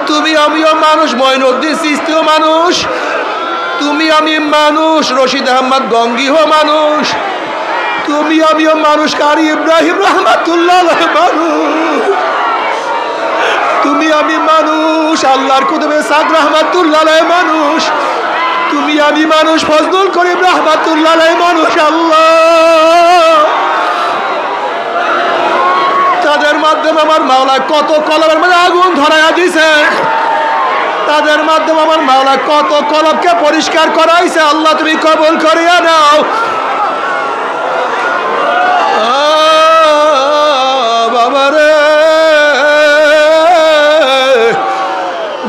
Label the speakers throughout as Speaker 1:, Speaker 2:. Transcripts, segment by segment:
Speaker 1: তুমি আমিও মানুষ, মঈনুদ্দিন চিশতিও মানুষ, তুমি আমি মানুষ, রশিদ আহমদ গঙ্গিও মানুষ, তুমি আমিও মানুষ, কারি ইব্রাহিম রহমাতুল্লাহ মানুষ, তুমি আমি মানুষ, আল্লাহর কুতুবে সাদ রহমাতুল্লাহ মানুষ, তুমি আমি মানুষ, ফজলুল করিম রহমাতুল্লাহ মানুষ। আল্লাহ, তাদের মাধ্যমে আমার মাওলা কত কলবের মধ্যে আগুন ধরাইয়া দিছে, তাদের মাধ্যমে আমার মাওলা কত কলবকে পরিষ্কার করাইছে। আল্লাহ তুমি কবুল করিয়া নাও। বাবারে,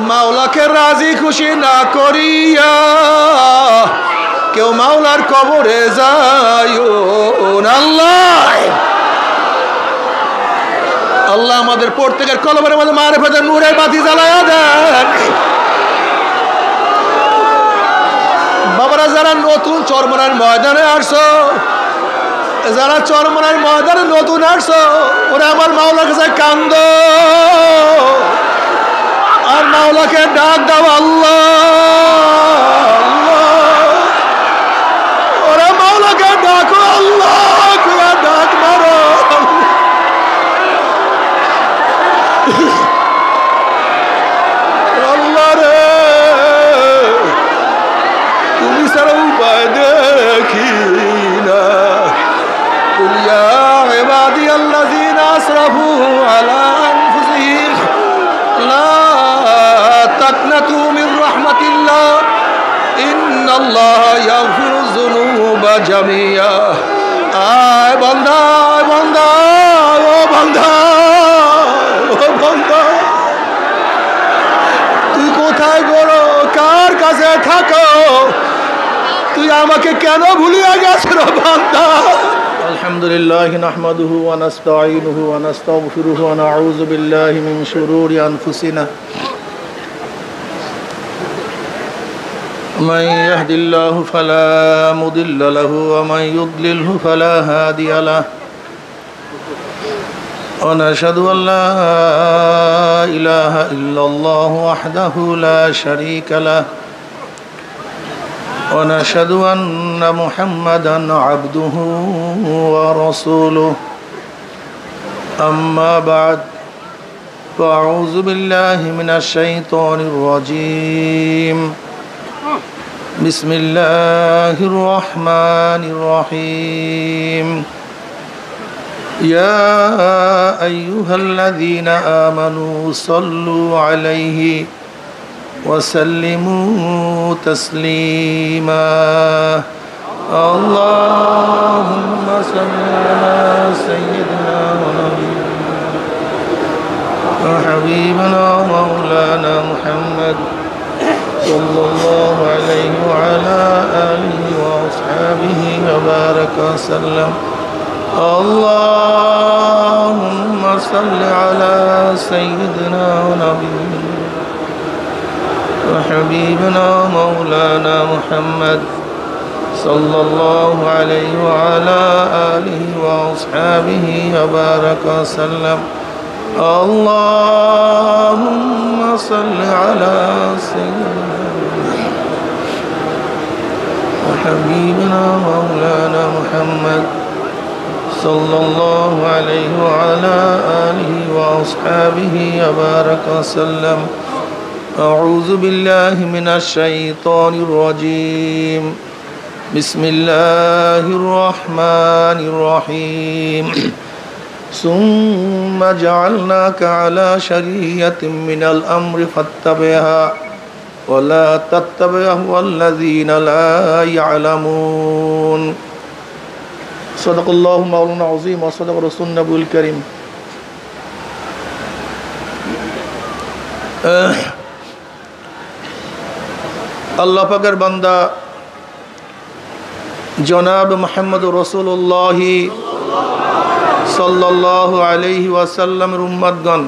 Speaker 1: মাওলাকে রাজি খুশি না করিয়া কেউ মাওলার কবরে যাইও না। আল্লাহ আমাদের প্রত্যেকের কলবের মধ্যে মারিফতের নূরের বাতি জ্বালায়া দেন। বাবারা, যারা নতুন চরমনার ময়দানে আসছো, যারা চরমনার ময়দানে নতুন আসছো, ওরা আমার মাওলার কাছে কান্দো আর মাওলাকে ডাক দাও। আল্লাহ, ওরা মাওলাকে ডাকো, আল্লাহ ডাক মারো। আল্লাহ রে, তুমি ছাড়া উপায় দেখি না। কুল ইয়া ইবাদিয়াল্লাযীনা আসরাফু আলা আনফুসিহিম লা তাকনাতু মির রাহমাতিল্লাহ ইন্নাল্লাহা ইয়াগফিরুয যুনুবা জামিয়া। আয় বান্দা, আয় বান্দা, ও বান্দা, ও বান্দা, তুই কোথায় গড়ো, কার কাছে থাকো, তুই আমাকে কেন ভুলিয়া গেছ রে বান্দা? আলহামদুলিল্লাহ নাহমাদুহু ওয়া নাস্তাঈনুহু ওয়া নাস্তাগফিরুহু ওয়া নাউযু বিল্লাহি মিন শুরুরি আনফুসিনা। من يهد الله فلا مضل له ومن يضلله فلا هادي له ونشهد أن لا إله إلا الله وحده لا شريك له ونشهد أن محمدا عبده ورسوله أما بعد فأعوذ بالله من الشيطان الرجيم بسم الله الرحمن الرحيم يا أيها الذين آمنوا صلوا عليه وسلموا تسليما اللهم صل على سيدنا ونبينا وحبيبنا ومولانا محمد صلى الله عليه وعلى آله وأصحابه وبارك وسلم اللهم صل على سيدنا ونبينا وحبيبنا مولانا محمد صلى الله عليه وعلى آله وأصحابه وبارك وسلم اللهم صل على سيدنا وحبيبنا مولانا محمد صلى الله عليه وعلى آله وأصحابه وبارك وسلم أعوذ بالله من الشيطان الرجيم بسم الله الرحمن الرحيم ثم جعلناك على شريعة من الأمر فاتبعها ولا تتبع الذين لا يعلمون صدق الله مولانا العظيم وصدق رسول النبي الكريم আল্লাহ পাকের বান্দা জনাব মুহাম্মদ রাসূলুল্লাহ সাল্লাল্লাহু আলাইহি ওয়াসাল্লামের উম্মতগণ,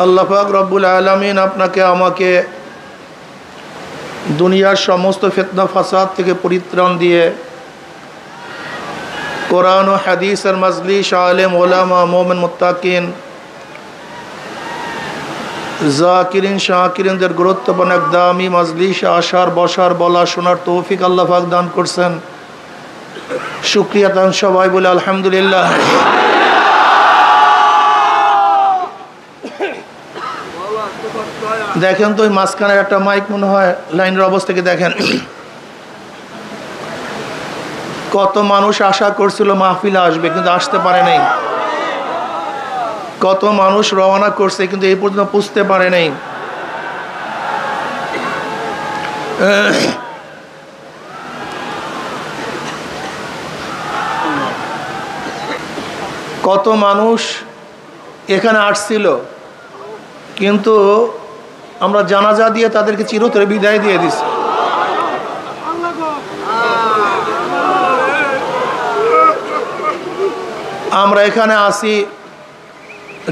Speaker 1: আল্লাহ পাক রব্বুল আলামিন আপনাকে আমাকে দুনিয়ার সমস্ত ফিতনা ফাসাদ থেকে পরিত্রাণ দিয়ে কোরআন ও হাদিসের মজলিস, আলেম, ওলামা, মুমিন, মুত্তাকিন জাকিরিন শাকিরিনদের গুরুত্বপূর্ণ এক দামি মজলিসে আসার, বসার, বলা, শোনার তৌফিক আল্লাহ পাক দান করছেন। শুকরিয়া দান সবাই বলে আলহামদুলিল্লাহ। দেখেন তো ওই মাঝখানের একটা মাইক মনে হয় লাইনের অবস্থাকে দেখেন। কত মানুষ আশা করছিল মাহফিলে আসবে কিন্তু আসতে পারে নাই। কত মানুষ রওনা করছে কিন্তু এই পর্যন্ত পুষতে পারে নাই। কত মানুষ এখানে আসছিল কিন্তু আমরা জানাজা দিয়ে তাদেরকে চিরতরে বিদায় দিয়ে দিছি। আমরা এখানে আসি,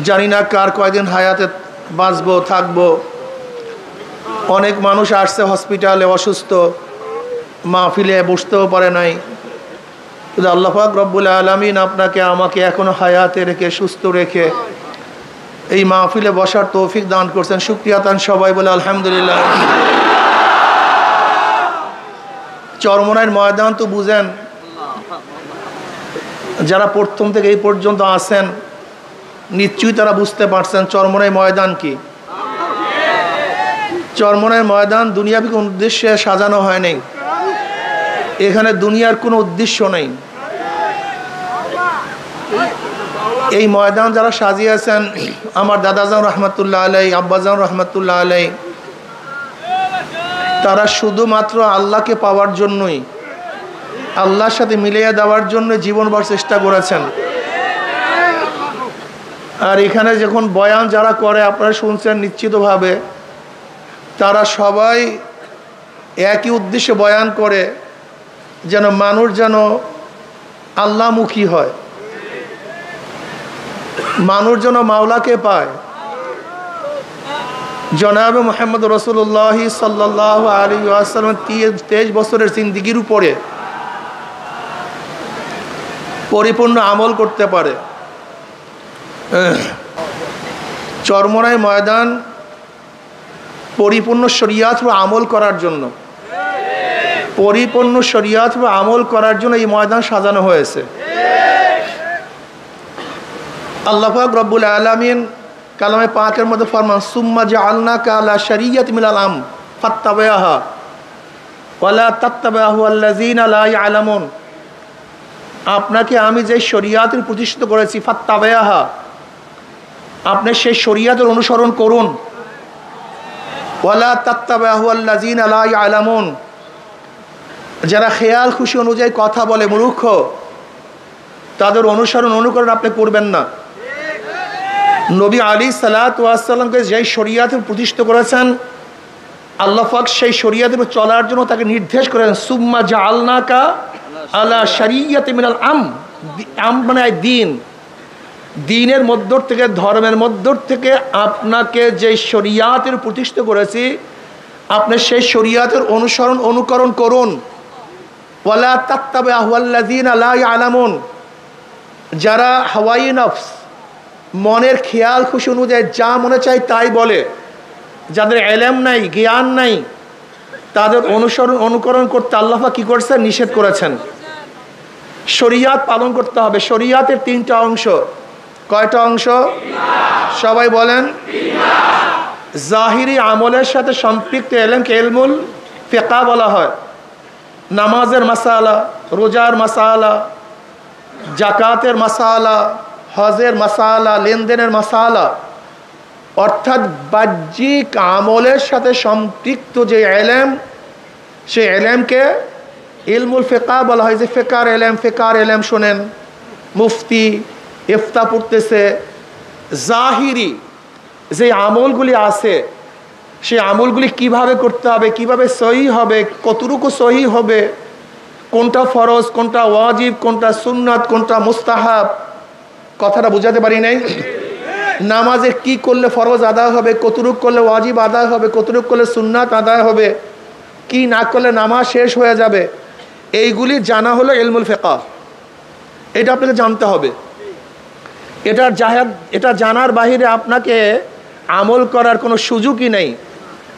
Speaker 1: জানি না কার কয়দিন হায়াতে বাঁচবো থাকবো। অনেক মানুষ আসছে হসপিটালে অসুস্থ, মাহফিলে বসতেও পারে নাই। কিন্তু আল্লাহ পাক রব্বুল আলামিন আপনাকে আমাকে এখনো হায়াতে রেখে সুস্থ রেখে এই মাহফিলে বসার তৌফিক দান করছেন। শুকরিয়া দান সবাই বলে আলহামদুলিল্লাহ। চরমনাইয়ের ময়দান তো বুঝেন, যারা প্রথম থেকে এই পর্যন্ত আছেন নিশ্চয়ই তারা বুঝতে পারছেন চরমনাইয়ের ময়দান কি। চরমনাইয়ের ময়দান দুনিয়াবি কোনো উদ্দেশ্যে সাজানো হয় নাই। এখানে দুনিয়ার কোনো উদ্দেশ্য নেই। এই ময়দান যারা সাজিয়েছেন আমার দাদাজান রহমতুল্লাহ আলাই, আব্বাজান রহমতুল্লাহ আলাই, তারা শুধুমাত্র আল্লাহকে পাওয়ার জন্যই, আল্লাহর সাথে মিলিয়ে দেওয়ার জন্য জীবনভর চেষ্টা করেছেন। আর এখানে যখন বয়ান যারা করে আপনারা শুনছেন নিশ্চিতভাবে তারা সবাই একই উদ্দেশ্যে বয়ান করে, যেন মানুষ যেন আল্লাহমুখী হয়, মানুষ যেন মাওলাকে পায়। জনাবে মুহাম্মদ রাসূলুল্লাহ সাল্লাল্লাহু আলাইহি ওয়াসাল্লাম 23 বছরের জিন্দেগির উপরে পরিপূর্ণ আমল করতে পারে। চরমনাই ময়দান পরিপূর্ণ শরিয়াত ও আমল করার জন্য, পরিপূর্ণ শরিয়াত ও আমল করার জন্য এই ময়দান সাজানো হয়েছে। আল্লাহ পাক রব্বুল আলামিন কালামে পাকের মধ্যে ফরমান, সুম্মা জাআলনাকা আলা শারিয়াতি মিনাল আম ফাত্তাবিআহা ওয়ালা তাত্তাবিআহু আল্লাযীনা লা ইয়ালামুন। আপনাকে আমি যে শরিয়াতের প্রতিষ্ঠিত করেছি, ফাত্তাবিআহা, আপনি সেই শরিয়াতের অনুসরণ করুন। ওয়ালা তাত্তাবিআহু আল্লাযীনা লা ইয়ালামুন, যারা খেয়াল খুশি অনুযায়ী কথা বলে মূর্খ, তাদের অনুসরণ অনুকরণ আপনি করবেন না। নবী আলাইহিসসালাতু ওয়াসসালামকে যেই শরিয়াতের প্রতিষ্ঠিত করেছেন আল্লাহ পাক সেই শরিয়াতের চলার জন্য তাকে নির্দেশ করেন, সুম্মা জাআলনাকা আলা শারিয়াতি মিনাল আম মানে দিন, দিনের মধ্য থেকে, ধর্মের মধ্য থেকে আপনাকে যে শরিয়াতের প্রতিষ্ঠিত করেছি আপনি সেই শরিয়াতের অনুসরণ অনুকরণ করুন। ওয়ালা তাত্তাবিআহু আল্লাযীনা লা ইয়ালামুন, যারা হাওয়াই নফস, মনের খেয়াল খুশি অনুযায়ী যা মনে চায় তাই বলে, যাদের ইলম নাই, জ্ঞান নাই, তাদের অনুসরণ অনুকরণ করতে আল্লাহ পাক কি করেছেন? নিষেধ করেছেন। শরিয়াত পালন করতে হবে। শরিয়াতের 3টা অংশ। কয়টা অংশ? সবাই বলেন। জাহিরি আমলের সাথে সম্পৃক্ত ইলমকে ইলমুল ফিকহ বলা হয়। নামাজের মাসালা, রোজার মাসালা, জাকাতের মাসালা, হজের মাসালা, লেনদেনের মাসালা, অর্থাৎ বাহ্যিক আমলের সাথে সম্পৃক্ত যে ইলম, সেই ইলমকে ইলমুল ফিকহ বলা হয়। যে ফিকহার ইলম শোনেন, মুফতি ইফতা পড়তেছে, জাহিরি যে আমলগুলি আছে সেই আমলগুলি কিভাবে করতে হবে, কিভাবে সহি হবে, কতটুকু সহি হবে, কোনটা ফরজ, কোনটা ওয়াজিব, কোনটা সুন্নাত, কোনটা মুস্তাহাব, কথাটা বুঝাতে পারি নাই। নামাজে কি করলে ফরজ আদায় হবে, কতটুকু করলে ওয়াজিব আদায় হবে, কতটুকু করলে সুন্নাত আদায় হবে, কি না করলে নামাজ শেষ হয়ে যাবে, এইগুলি জানা হলো ইলমুল ফিকহ। এটা আপনাকে জানতে হবে। এটা জানার বাহিরে আপনাকে আমল করার কোনো সুযোগই নেই,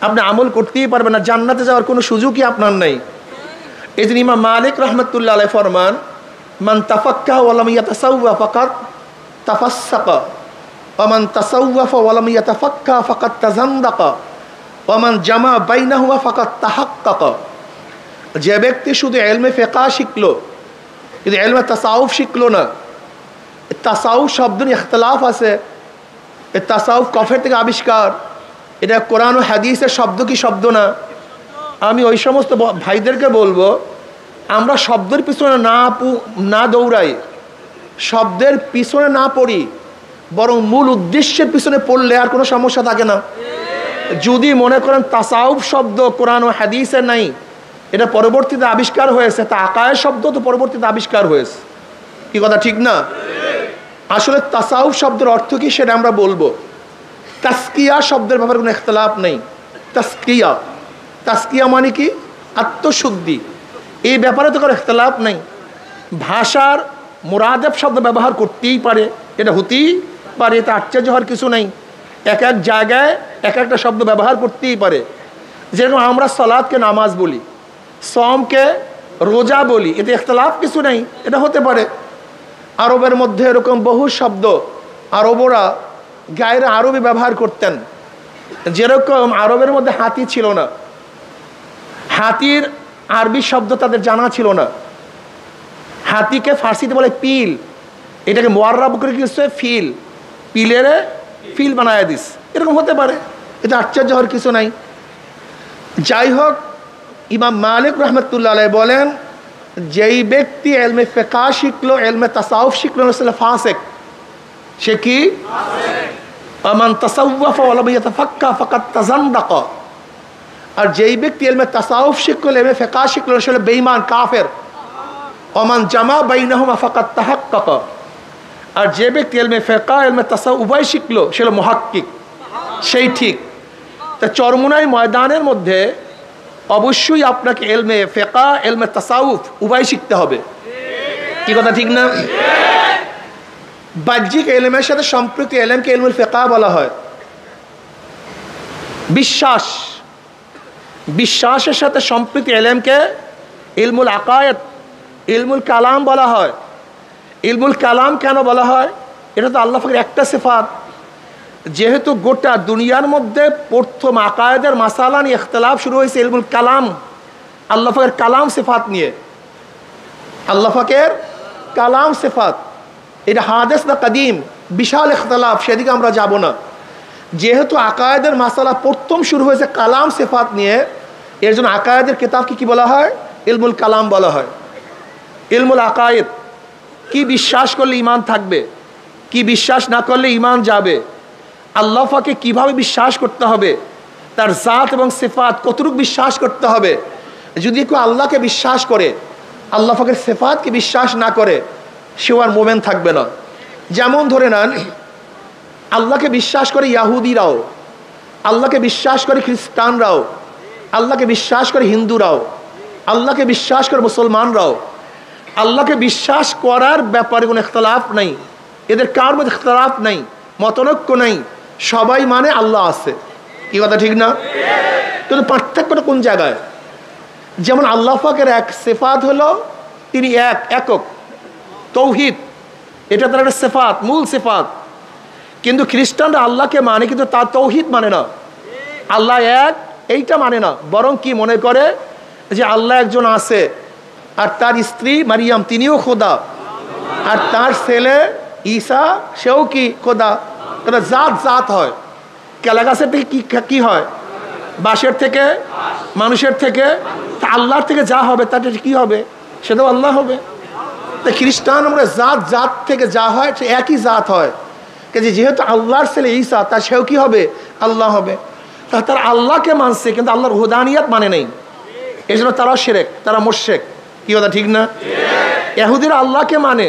Speaker 1: আপনি আমল করতেই পারবেন না, জান্নাতে যাওয়ার কোনো সুযোগই আপনার নেই। এই জন্য ইমাম মালিক রহমতুল্লাহ আলাইহি ফরমান, মান তাফাক্কাহ ওয়া লাম ইয়াতাসাওয়া ফাকাদ তাফাসসাকা ওয়া মান তাসাওয়াফা ওয়া লাম ইয়াতাফাক্কা ফাকাদ তাজান্দাকা ওয়া মান জামা বাইনাহুমা ফাকাদ তাহাক্কাকা। যে ব্যক্তি শুধু ইলমে ফিকহ শিখলো কিন্তু ইলমে তাসাউফ শিখলো না, তাসাউফ শব্দ নিয়ে ইখতিলাফ আছে, এই তাসাউফ কফের থেকে আবিষ্কার, এটা কোরআন ও হাদিসের শব্দ কি শব্দ না? আমি ওই সমস্ত ভাইদেরকে বলবো, আমরা শব্দের পিছনে না দৌড়াই, শব্দের পিছনে না পড়ি, বরং মূল উদ্দেশ্যের পিছনে পড়লে আর কোনো সমস্যা থাকে না। যদি মনে করেন তাসাউফ শব্দ কোরআন ও হাদিসের নাই, এটা পরবর্তীতে আবিষ্কার হয়েছে, তা আকায়ের শব্দ তো পরবর্তীতে আবিষ্কার হয়েছে, কি কথা ঠিক না? আসলে তাসাউফ শব্দের অর্থ কি সেটা আমরা বলবো। তাসকিয়া শব্দের ব্যাপারে কোনো ইখতিলাফ নেই। তাসকিয়া, তাসকিয়া মানে কি? আত্মশুদ্ধি। এই ব্যাপারে তো কোনো ইখতিলাফ নেই। ভাষার মুরাদেব শব্দ ব্যবহার করতেই পারে, এটা হতেই পারে, এটা আশ্চর্য হওয়ার কিছু নেই। এক এক জায়গায় এক একটা শব্দ ব্যবহার করতেই পারে। যেরকম আমরা সালাতকে নামাজ বলি, সমকে রোজা বলি, এতে ইখতিলাফ কিছু নেই, এটা হতে পারে। আরবের মধ্যে এরকম বহু শব্দ আরবরা গায়রে আরবি ব্যবহার করতেন। যেরকম আরবের মধ্যে হাতি ছিল না, হাতির আরবি শব্দ তাদের জানা ছিল না। হাতিকে ফার্সিতে বলে পিল, এটাকে মোয়াররাব করে কিছু ফিল, পিলের ফিল বানায় দিস, এরকম হতে পারে, এটা আশ্চর্য হওয়ার কিছু নাই। যাই হোক, ইমাম মালিক রহমতুল্লাহ আলাইহি বলেন, যেই ব্যক্তি ইলমে ফিকহ শিখলো, ইলমে তাসাউফ শিখলো, ফাসিক, সে কি? আমান তাসাওয়াফা ওয়া লাম ইয়াতাফাক্কা ফাকাদ তাজান্দাকা। আর যেই ব্যক্তি ইলমে তাসাউফ শিখলো, ইলমে ফিকহ শিখলো, সে বেঈমান, কাফের। আমান জামা বাইনাহুমা ফাকাদ তাহাক্কাকা। আর যে ব্যক্তি ইলমে ফিকহ ইলমে তাসাউফ উভয় শিখলো, সে হলো মুহাক্কিক, সেই ঠিক। তা চরমোনাই ময়দানের মধ্যে অবশ্যই আপনাকে ইলমে ফিকহ ইলমে তাসাউফ উভয় শিখতে হবে, কি কথা ঠিক না? বাহ্যিক ইলমের সাথে সম্পৃক্ত ইলমকে ইলমুল ফিকহ বলা হয়। বিশ্বাস, বিশ্বাসের সাথে সম্পৃক্ত ইলমকে ইলমুল আকায়েদ, ইলমুল কালাম বলা হয়। ইলমুল কালাম কেন বলা হয়? এটা তো আল্লাহ পাকের একটা সিফাত। যেহেতু গোটা দুনিয়ার মধ্যে প্রথম আকায়েদের মাসালা নিয়ে ইখতিলাফ শুরু হয়েছে ইলমুল কালাম, আল্লাহ পাকের কালাম সিফাত নিয়ে। আল্লাহ পাকের কালাম সিফাত, এটা হাদিস না কাদিম, বিশাল ইখতিলাফ, সেদিকে আমরা যাব না। যেহেতু আকায়েদের মাসালা প্রথম শুরু হয়েছে কালাম সিফাত নিয়ে, এর জন্য আকায়েদের কিতাবকে কি বলা হয়? ইলমুল কালাম বলা হয়। ইলমুল আকায়েদ, কি বিশ্বাস করলে ঈমান থাকবে, কি বিশ্বাস না করলে ঈমান যাবে, আল্লাহ পাকে কিভাবে বিশ্বাস করতে হবে, তার জাত এবং সিফাত কতটুকু বিশ্বাস করতে হবে। যদি কেউ আল্লাহকে বিশ্বাস করে, আল্লাহ পাকের সিফাতকে বিশ্বাস না করে, সেও আর মোমেন থাকবে না। যেমন ধরে নেন, আল্লাহকে বিশ্বাস করে ইয়াহুদিরাও, আল্লাহকে বিশ্বাস করে খ্রিস্টানরাও, আল্লাহকে বিশ্বাস করে হিন্দুরাও, আল্লাহকে বিশ্বাস করে মুসলমানরাও। আল্লাহকে বিশ্বাস করার ব্যাপারে কোনো ইখতিলাফ নেই, এদের কার মধ্যে ইখতিলাফ নেই, মতনৈক্য নেই, সবাই মানে আল্লাহ আছে, কি কথা ঠিক না? কিন্তু পার্থক্যটা কোন জায়গায়? যেমন আল্লাহ পাকের এক সিফাত হলো তিনি একক, তৌহিদ, এটা তার একটা সিফাত, মূল সিফাত। কিন্তু খ্রিস্টানরা আল্লাহকে মানে, কিন্তু তার তৌহিদ মানে না, আল্লাহ এক এইটা মানে না, বরং কি মনে করে যে আল্লাহ একজন আছে, আর তার স্ত্রী মারিয়াম তিনিও খোদা, আর তার ছেলে ঈসা সেও কি খোদা। তারা জাত জাত হয়, কেলা গাছের থেকে কি হয়? বাঁশের থেকে, মানুষের থেকে, তা আল্লাহর থেকে যা হবে তাতে কি হবে? সেটাও আল্লাহ হবে। তা খ্রিস্টান আমরা জাত জাত থেকে যা হয় সে একই জাত হয়, যেহেতু আল্লাহর ছেলে ঈসা, তার সেও কি হবে? আল্লাহ হবে। তা তারা আল্লাহকে মানছে কিন্তু আল্লাহর হুদানিয়াত মানে নেই, এই জন্য তারা শিরক, তারা মুশরিক, কি কথা ঠিক না? ইহুদিরা আল্লাহকে মানে,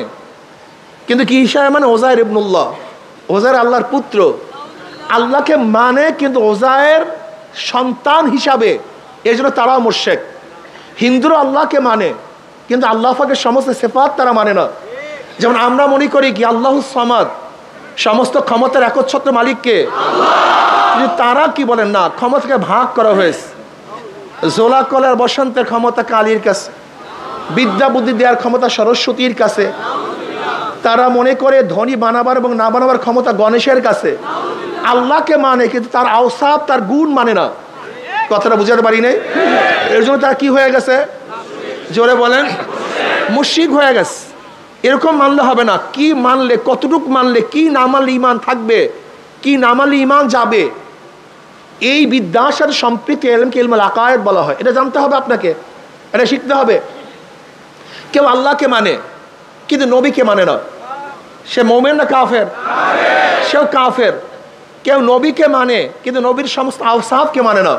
Speaker 1: কিন্তু কি ঈসা মানে ওজায়ের ইবনুল্লাহ, ওজায়ের আল্লাহর পুত্র, আল্লাহকে মানে কিন্তু ওজায়ের সন্তান হিসাবে, এই জন্য তারাও মুশরিক। হিন্দুরা আল্লাহকে মানে কিন্তু আল্লাহ পাকের সমস্ত সিফাত তারা মানে না। যেমন আমরা মনে করি কি আল্লাহু সামাদ, সমস্ত ক্ষমতার একচ্ছত্র মালিককে। কিন্তু তারা কি বলেন, না, ক্ষমতাকে ভাগ করা হয়েছে। জোলা কলার বসন্তের ক্ষমতা কালীর কাছে, বিদ্যা বুদ্ধি দেওয়ার ক্ষমতা সরস্বতীর কাছে, তারা মনে করে ধনী বানাবার এবং না বানাবার ক্ষমতা গণেশের কাছে। আল্লাহকে মানে, কিন্তু তার আওসাফ, তার গুণ মানে না। কথাটা বুঝাতে পারি নাই? এর জন্য তারা কি হয়ে গেছে? জোরে বলেন, মুশরিক হয়ে গেছে। এরকম মানলে হবে না। কি মানলে, কতটুকু মানলে, কি না মানলে ইমান থাকবে, কি না মানলে ইমান যাবে, এই বিদ্যার সাথে সম্পৃক্ত এলমকে ইলমুল আকায়েদ বলা হয়। এটা জানতে হবে আপনাকে, এটা শিখতে হবে। কেউ আল্লাহকে মানে কিন্তু নবীকে মানে না, সে মোমেন না কাফের? সেও কাফের। কেউ নবীকে মানে কিন্তু নবীর সমস্ত আওসাফকে মানে না,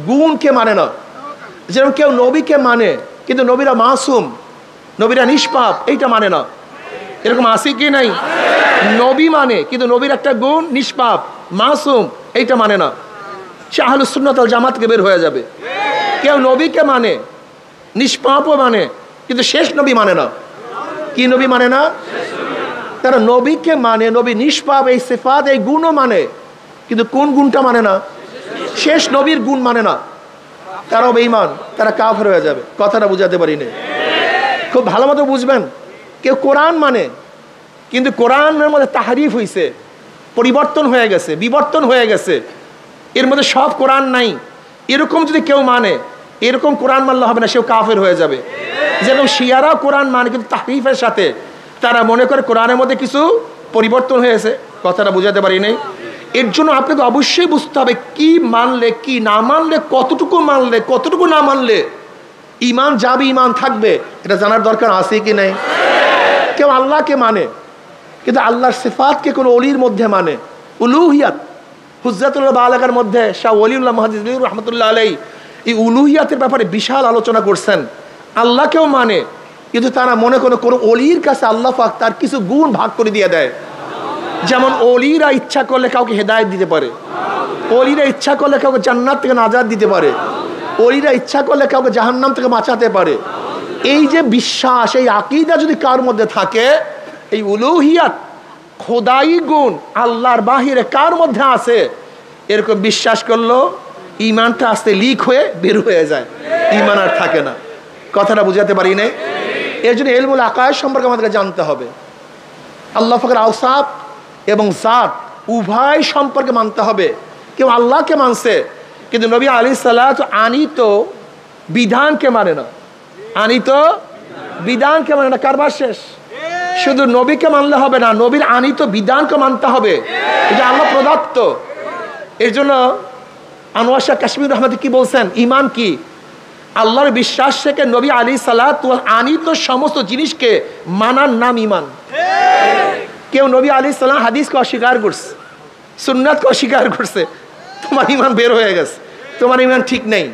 Speaker 1: গুণকে মানে না। যেরকম কেউ নবীকে মানে কিন্তু নবীরা মাসুম, নবীরা নিষ্পাপ, এইটা মানে না। এরকম আছে কি নাই? নবী মানে কিন্তু নবীর একটা গুণ নিষ্পাপ, মাসুম, এইটা মানে না। সে আহলুস সুন্নাত ওয়াল জামাত থেকে বের হয়ে যাবে। কেউ নবীকে মানে, নিষ্পাপও মানে, কিন্তু শেষ নবী মানে না। কি নবী মানে না? তারা নবীকে মানে, নবী নিষ্পাপ, এই সিফাত, এই গুণও মানে, কিন্তু কোন গুণটা মানে না? শেষ নবীর গুণ মানে না। তারাও বেঈমান, তারা কাফের হয়ে যাবে। কথাটা বুঝাতে পারি না? খুব ভালো মতো বুঝবেন। কেউ কোরআন মানে কিন্তু কোরআনের মধ্যে তাহরিফ হয়েছে, পরিবর্তন হয়ে গেছে, বিবর্তন হয়ে গেছে, এর মধ্যে সব কোরআন নাই, এরকম যদি কেউ মানে, এরকম কোরআন মানলে হবে না, সেও কাফের হয়ে যাবে। যেরকম শিয়ারাও কোরআন মানে কিন্তু তাহরিফের সাথে, তারা মনে করে কোরআনের মধ্যে কিছু পরিবর্তন হয়েছে। কথাটা বুঝাতে পারি নাই? এর জন্য আপনাকে অবশ্যই বুঝতে হবে কি মানলে, কি না মানলে, কতটুকু মানলে, কতটুকু না মানলে ইমান যাবে, ইমান থাকবে, এটা জানার দরকার আছে কি নাই? কেউ আল্লাহকে মানে কিন্তু আল্লাহর সিফাতকে কোনো অলির মধ্যে মানে, উলুহিয়াত, হুজ্জাতুল বালাগার মধ্যে শাহ ওলিউল্লাহ মুহাদ্দিস রাহমাতুল্লাহ আলাইহি এই উলুহিয়াতের ব্যাপারে বিশাল আলোচনা করছেন। আল্লাহকেও মানে কিন্তু তারা মনে করে কোনো অলির কাছে আল্লাহ পাক তার কিছু গুণ ভাগ করে দিয়ে দেয়। যেমন অলিরা ইচ্ছা করলে কাউকে হেদায়েত দিতে পারে, অলিরা ইচ্ছা করলে কাউকে জান্নাত থেকে নাজাত দিতে পারে, অলিরা ইচ্ছা করলে কাউকে জাহান্নাম থেকে বাঁচাতে পারে। এই যে বিশ্বাস, এই আকীদা যদি কার মধ্যে থাকে, এই উলুহিয়াত, খোদাই গুণ আল্লাহর বাহিরে কার মধ্যে আছে, এরকম বিশ্বাস করলো ইমানটা আস্তে লিক হয়ে বের হয়ে যায়, ইমান আর থাকে না। কথাটা বুঝাতে পারি না? এর জন্য ইলমুল আকায়েদ সম্পর্কে আমাদেরকে জানতে হবে। আল্লাহ পাকের আওসাফ এবং জাত উভয় সম্পর্কে মানতে হবে। কেউ আল্লাহকে মানছে কিন্তু নবী আলাইহিস সালাতু আনিত বিধানকে মানে না, আনিত বিধানকে মানে না। কারবার শেষ। শুধু নবীকে মানলে হবে না, নবীর আনিত বিধানকে মানতে হবে, এটা আল্লাহ প্রদত্ত। এর জন্য আনোয়ার শাহ কাশ্মীর রহমতি কি বলছেন, ইমান কি? আল্লাহর বিশ্বাস থেকে নবী আলাইহিস সালাতু আনিত সমস্ত জিনিসকে মানার নাম ইমান। কেউ নবী আলাইহিস সালাম হাদিসকে অস্বীকার করছে, সুন্নাতকে অস্বীকার করছে, তোমার ইমান বের হয়ে গেছে, তোমার ইমান ঠিক নেই।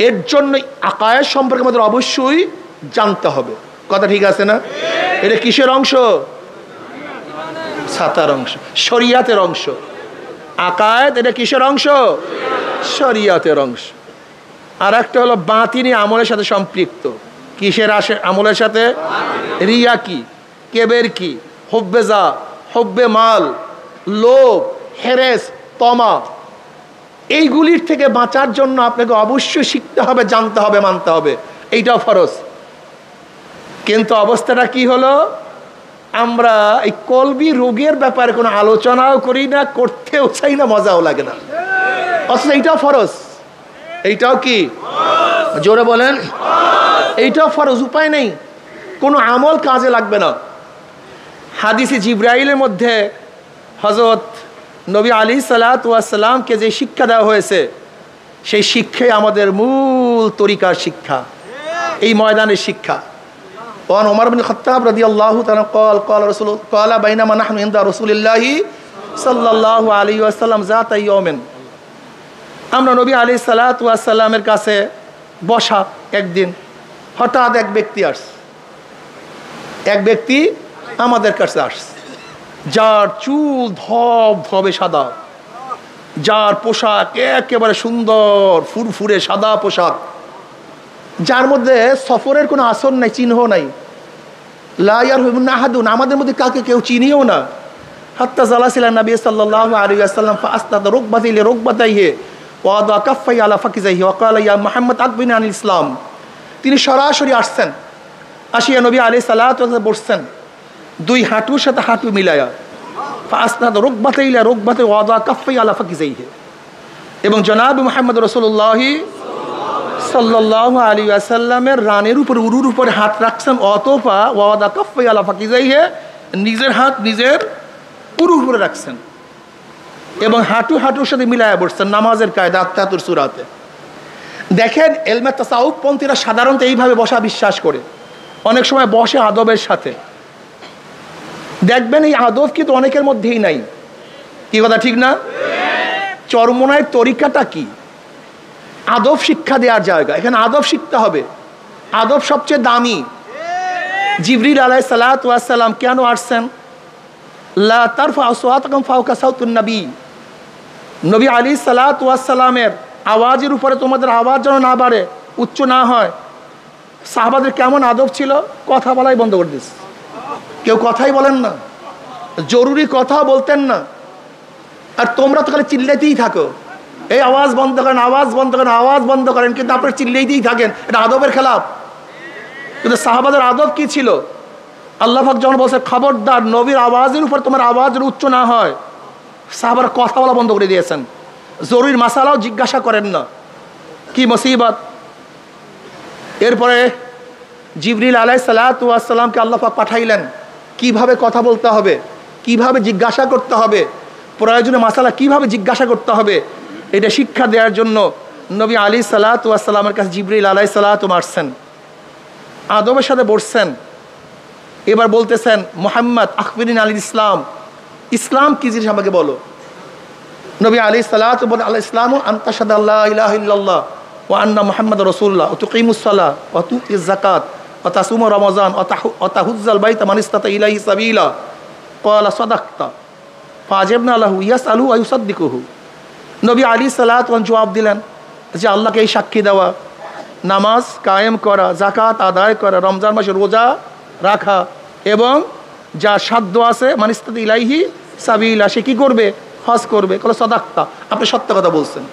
Speaker 1: এর জন্য আকায়েদ সম্পর্কে আমাদের অবশ্যই জানতে হবে। কথা ঠিক আছে না? এটা কিসের অংশ? সাতার অংশ, শরিয়াতের অংশ। আকায়েদ এটা কিসের অংশ? শরিয়াতের অংশ। আর একটা হলো বাতিনি আমলের সাথে সম্পৃক্ত। কিসের আমলের সাথে? রিয়া কি, কেবের কি, হুব্বে যা, হুব্বে মাল, লোভ, হেরেস, তমা, এইগুলির থেকে বাঁচার জন্য আপনাকে অবশ্যই শিখতে হবে, জানতে হবে, মানতে হবে। এইটাও ফরজ। কিন্তু অবস্থাটা কি হলো, আমরা এই কলবি রোগের ব্যাপারে কোনো আলোচনাও করি না, করতেও চাই না, মজাও লাগে না, অথচ এইটাও ফরজ। এইটাও কি? জোরে বলেন। এইটাও ফরজ, উপায় নেই, কোনো আমল কাজে লাগবে না। হাদিসে জিব্রাইলের মধ্যে হযরত নবী আলাইহিস সালাতু ওয়াস সালামকে যে শিক্ষা দেওয়া হয়েছে, সেই শিক্ষাই আমাদের মূল তরিকার শিক্ষা, এই ময়দানের শিক্ষা। ওয়ান ওমর বিন খাত্তাব রাদিয়াল্লাহু তাআলা قال قال رسول قال بينما نحن عند رسول الله صلى الله عليه وسلم ذات يوم, আমরা নবী আলাইহিস সালাতু ওয়াস সালামের কাছে বসা একদিন, হঠাৎ এক ব্যক্তি আসছে, এক ব্যক্তি আমাদের কাছে আসছে, যার চুল ধবধবে সাদা, যার পোশাক একেবারে সুন্দর ফুরফুরে সাদা পোশাক, যার মধ্যে সফরের কোনো আসর নাই, চিহ্ন নাই, লা ইয়ারহুমুন আহাদুন, আমাদের মধ্যে কাকে কেউ চিনিও না, হাত্তা জালাসিলা নবী সাল্লাল্লাহু আলাইহি ওয়াসাল্লাম ফাআসনাদা রুকবাতি লিরুকবাতাইহি ওয়া ওয়াদা কাফাইহি আলা ফাকিজাইহি ওয়া ক্বালা ইয়া মুহাম্মদ আকবিরনি আনিল ইসলাম। তিনি সরাসরি আসছেন, আসিয়া নবী আলাইহিস সালাতু ওয়া সাল্লাম বসছেন, দুই হাঁটুর সাথে হাঁটু মিলায়া ফাআসনাদা রুকবাতাইহি ইলা রুকবাতাইহি ওয়া ওয়াদা কাফাইহি আলা ফাকিজাইহি। এবং জনাব মুহাম্মদ রাসূলুল্লাহ সাল্লাল্লাহু আলাইহি ওয়াসাল্লামের রানের উপর উরুর উপরে হাত রাখছেন, অতঃপর ওয়া ওয়াদা কাফাইহি আলা ফাকিজাইহি, নিজের হাত নিজের উরুর উপরে রাখছেন এবং হাঁটু হাঁটুর সাথে মিলায়া বসছেন নামাজের কায়দা আত্তাতুর সূরাতে। দেখেন ইলমে তাসাউফ পন্থীরা সাধারণত এইভাবে বসা বিশ্বাস করে, অনেক সময় বসে আদবের সাথে। দেখবেন এই আদব কিন্তু অনেকের মধ্যেই নাই। কি কথা ঠিক না? চরমনায়ের তরিকাটা কি? আদব শিক্ষা দেওয়ার জায়গা, এখানে আদব শিখতে হবে। আদব সবচেয়ে দামি। জিবরিল আলাইহিস সালাতু ওয়াস সালাম কেন আসছেন? লা তারফাউ আসওয়াতাকুম ফাওকা সাউতুন নবী, নবী আলাইহিস সালাতু ওয়াস সালামের আওয়াজের উপরে তোমাদের আওয়াজ যেন না বাড়ে, উচ্চ না হয়। সাহাবাদের কেমন আদব ছিল? কথা বলাই বন্ধ করে দিস, কেউ কথাই বলেন না, জরুরি কথা বলতেন না। আর তোমরা তো খালি চিল্লাইতেই থাকো, এই আওয়াজ বন্ধ করেন, আওয়াজ বন্ধ করেন, আওয়াজ বন্ধ করেন, কিন্তু আপনারা চিল্লাইতেই থাকেন। এটা আদবের খেলাফ। কিন্তু সাহাবাদের আদব কি ছিল? আল্লাহ পাক যখন বলছে খবরদার নবীর আওয়াজের উপর তোমার আওয়াজ উচ্চ না হয়, সাহাবারা কথা বলা বন্ধ করে দিয়েছেন। জরুরি মাসালাও জিজ্ঞাসা করেন না। কি মুসিবত! এরপরে জিবরিল আলাইহিস সালাতু ওয়াস সালামকে আল্লাহ পাক পাঠাইলেন কিভাবে কথা বলতে হবে, কিভাবে জিজ্ঞাসা করতে হবে, প্রয়োজনে মাসালা কিভাবে জিজ্ঞাসা করতে হবে, এটা শিক্ষা দেওয়ার জন্য নবী আলাইহিস সালাতু ওয়াস সালামের কাছে জিবরিল আলাইহিস সালাতু আসছেন, আদবের সাথে বসছেন। এবার বলতেছেন মুহাম্মদ আখবিরিন আল ইসলাম, ইসলাম কি জিনিস আমাকে বলো। নবী আলাইহিস সালাতু বলেন আল ইসলামু আন তাশহাদু আল্লা ইলাহা ইল্লাল্লাহ ওয়া আন্না মুহাম্মাদুর রাসূলুল্লাহ ওয়া তুকিমুস সালাহ ওয়া তুতিজ যাকাত ওয়া তাসুমু রমাযান ওয়া তাহুজ্জাল বাইতা মান ইসতাতা ইলাইহি সাবিলা ক্বালা সাদাকতা ফাআজাবনা লাহু ইয়াসআলু ওয়া ইউসাদ্দিকুহু। নবী আলাইহিস সালাতু জবাব দিলেন যে আল্লাহকে এই সাক্ষী দেওয়া, নামাজ কায়েম করা, যাকাত আদায় করা, রমজান মাসে রোজা রাখা এবং যা সাধ্য আছে মান ইসতাতা ইলাইহি সাবিলা, সে কি করবে? হজ করবে। কল সাদাকতা, আপনি সত্য কথা বলছেন।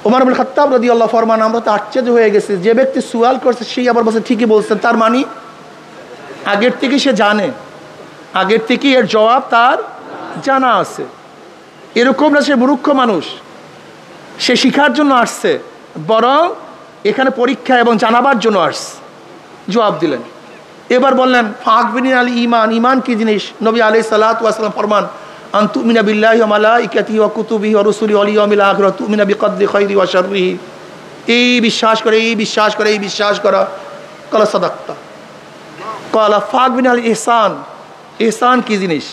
Speaker 1: ওমর ইবনে খাত্তাব রাদিয়াল্লাহু ফরমান, আমরা তো আশ্চর্য হয়ে গেছি, যে ব্যক্তি সুয়াল করছে সেই আবার বলছে ঠিকই বলছেন। তার মানে আগের থেকে সে জানে, আগের থেকে এর জবাব তার জানা আছে। এরকম না সে মূর্খ মানুষ, সে শিখার জন্য আসছে, বরং এখানে পরীক্ষা এবং জানাবার জন্য আসছে। জবাব দিলেন। এবার বললেন ফাকবিনি আল ঈমান, ঈমান কি জিনিস? নবী আলাইহিস সালাতু ওয়াস সালাম ফরমান আন তুমিনা বিল্লাহি ওয়া মালাইকাতিহি ওয়া কুতুবিহি ওয়া রুসুলিহি ওয়াল ইয়াউমিল আখির ওয়া তুমিনা বিকদরি খাইরি ওয়া শাররিহি। এই বিশ্বাস করে, এই বিশ্বাস করে, এই বিশ্বাস করা। ক্বালা সাদাকতা। ক্বালা ফাকবিনি আল ইহসান, ইহসান কি জিনিস?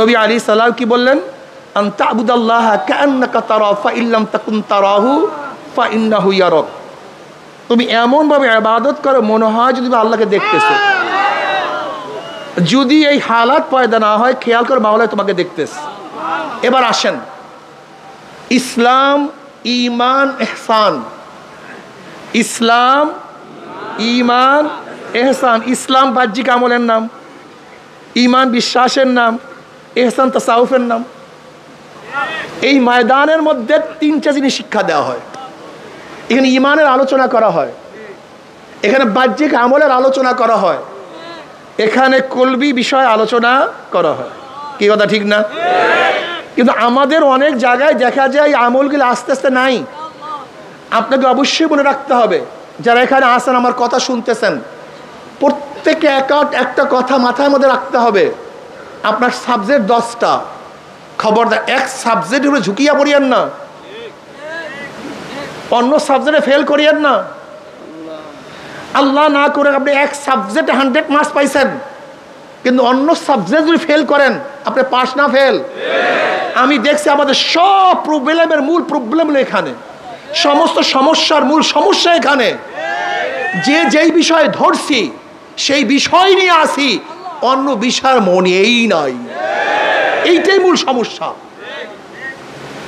Speaker 1: নবী আলাইহিস সালাম কি বললেন? আন তা'বুদাল্লাহা কাআন্নাকা তারা ফা ইল্লাম তাকুন তারাহু ফা ইন্নাহু ইয়ারাক। তুমি এমনভাবে ইবাদত করো মনে হয় যদি তুমি আল্লাহকে দেখতেছো। যদি এই হালাত পয়দা না হয়, খেয়াল করে মাওলা তোমাকে দেখতেছে। এবার আসেন ইসলাম, ঈমান, ইহসান। ইসলাম, ঈমান, ইহসান। ইসলাম বাহ্যিক আমলের নাম, ঈমান বিশ্বাসের নাম, ইহসান তাসাউফের নাম। এই ময়দানের মধ্যে তিনটা জিনিস শিক্ষা দেওয়া হয়। এখানে ঈমানের আলোচনা করা হয়, এখানে বাহ্যিক আমলের আলোচনা করা হয়, এখানে কলবি বিষয় আলোচনা করা হয়। কি কথা ঠিক না? কিন্তু আমাদের অনেক জায়গায় দেখা যায় আমলগুলো আস্তে আস্তে নাই। আপনাকে অবশ্যই মনে রাখতে হবে, যারা এখানে আসেন আমার কথা শুনতেছেন, প্রত্যেকে একটা কথা মাথার মধ্যে রাখতে হবে। আপনার সাবজেক্ট 10টা, খবরদার এক সাবজেক্টের উপরে ঝুঁকিয়া পড়িয়েন না, অন্য সাবজেক্টে ফেল করিয়েন না। আল্লাহ না করে আপনি এক সাবজেক্টে 100 মার্কস পাইছেন, কিন্তু অন্য সাবজেক্ট যদি ফেল করেন আপনি পাস না ফেল। আমি দেখছি আমাদের সব প্রবলেমের মূল প্রবলেম হলো এখানে, সমস্ত সমস্যার মূল সমস্যা এখানে। যে যেই বিষয়ে ধরছি সেই বিষয় নিয়ে আসি, অন্য বিষয়ের মনেই নাই। এইটাই মূল সমস্যা,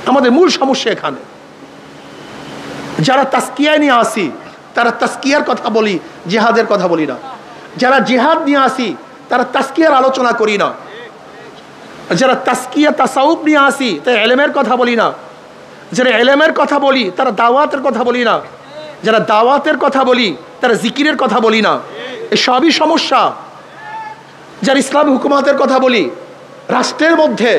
Speaker 1: আমাদের মূল সমস্যা এখানে। যারা তাসকিয়া নিয়ে আসি তারা তাসকিয়ার কথা বলি, জিহাদের কথা বলি না। যারা জিহাদ নিয়ে আসি তারা তাসকিয়ার আলোচনা করি না। যারা তাসকিয়া তাসাউফ নিয়ে আসি তাই এলেমের কথা বলি না, যারা এলেমের কথা বলি তারা দাওয়াতের কথা বলি না, যারা দাওয়াতের কথা বলি তারা জিকিরের কথা বলি না। এসবই সমস্যা। যারা ইসলামী হুকুমাতের কথা বলি, রাষ্ট্রের মধ্যে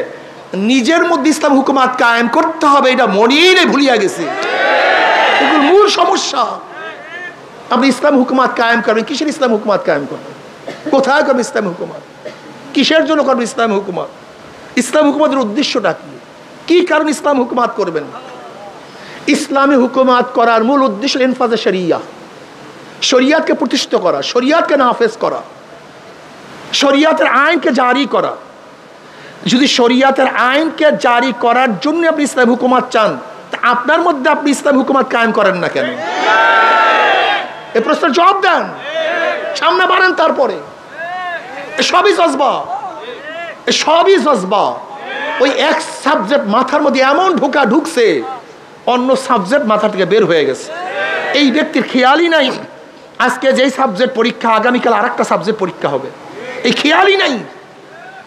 Speaker 1: নিজের মধ্যে ইসলাম হুকুমাত কায়েম করতে হবে, এটা মনেই নেই, ভুলিয়া গেছে। এগুলো মূল সমস্যা। আপনি ইসলাম হুকুমাত কায়েম করবেন, কিসের ইসলাম হুকুমাত কায়েম করবেন? কোথায় করবেন ইসলাম হুকুমাত? কিসের জন্য করবেন ইসলাম হুকুমাত? ইসলাম হুকুমাতের উদ্দেশ্যটা কি? কি কারণ ইসলাম হুকুমাত করবেন? ইসলামী হুকুমাত করার মূল উদ্দেশ্য ইনফাজে শরিয়া, শরিয়াতকে প্রতিষ্ঠিত করা, শরিয়াতকে নাফেজ করা, শরিয়াতের আইনকে জারি করা। যদি শরিয়াতের আইনকে জারি করার জন্য আপনি ইসলাম হুকুমাত চান, তা আপনার মধ্যে আপনি ইসলাম হুকুমাত কায়েম করেন না কেন? এই প্রশ্নের জবাব দেন, সামনে বাড়েন। তারপরে সবই জজবা, সবই জজবা। ওই এক সাবজেক্ট মাথার মধ্যে এমন ঢুকছে, অন্য সাবজেক্ট মাথা থেকে বের হয়ে গেছে। এই ব্যক্তির খেয়ালই নাই আজকে যেই সাবজেক্ট পরীক্ষা, আগামীকাল আর একটা সাবজেক্ট পরীক্ষা হবে, এই খেয়ালই নাই।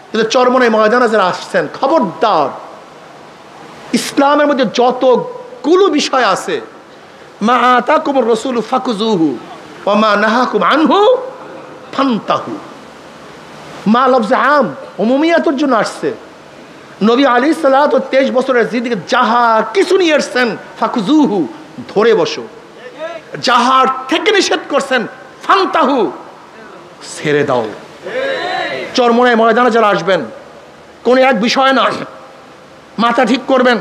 Speaker 1: কিন্তু চরমনাই ময়দানে যারা আসছেন, খবরদার, ইসলামের মধ্যে যতগুলো বিষয় আছে, মা আতাকুমুর রাসূলু ফাকুযুহু ওয়া মা নাহাকুম আনহু ফান্তাহু। মা লফজে আম, উমুমিয়াতের জন্য আসছে। নবী আলাইহিস সালাতু 23 বছরের জিন্দেগি যাহা কিছু নিয়ে এসেছেন, ফাকুযুহু, ধরে বসো। যাহার থেকে নিষেধ করছেন, ফান্তাহু, ছেড়ে দাও। চরমনাই ময়দানে যারা আসবেন, কোন এক বিষয় না, মাথা ঠিক করবেন,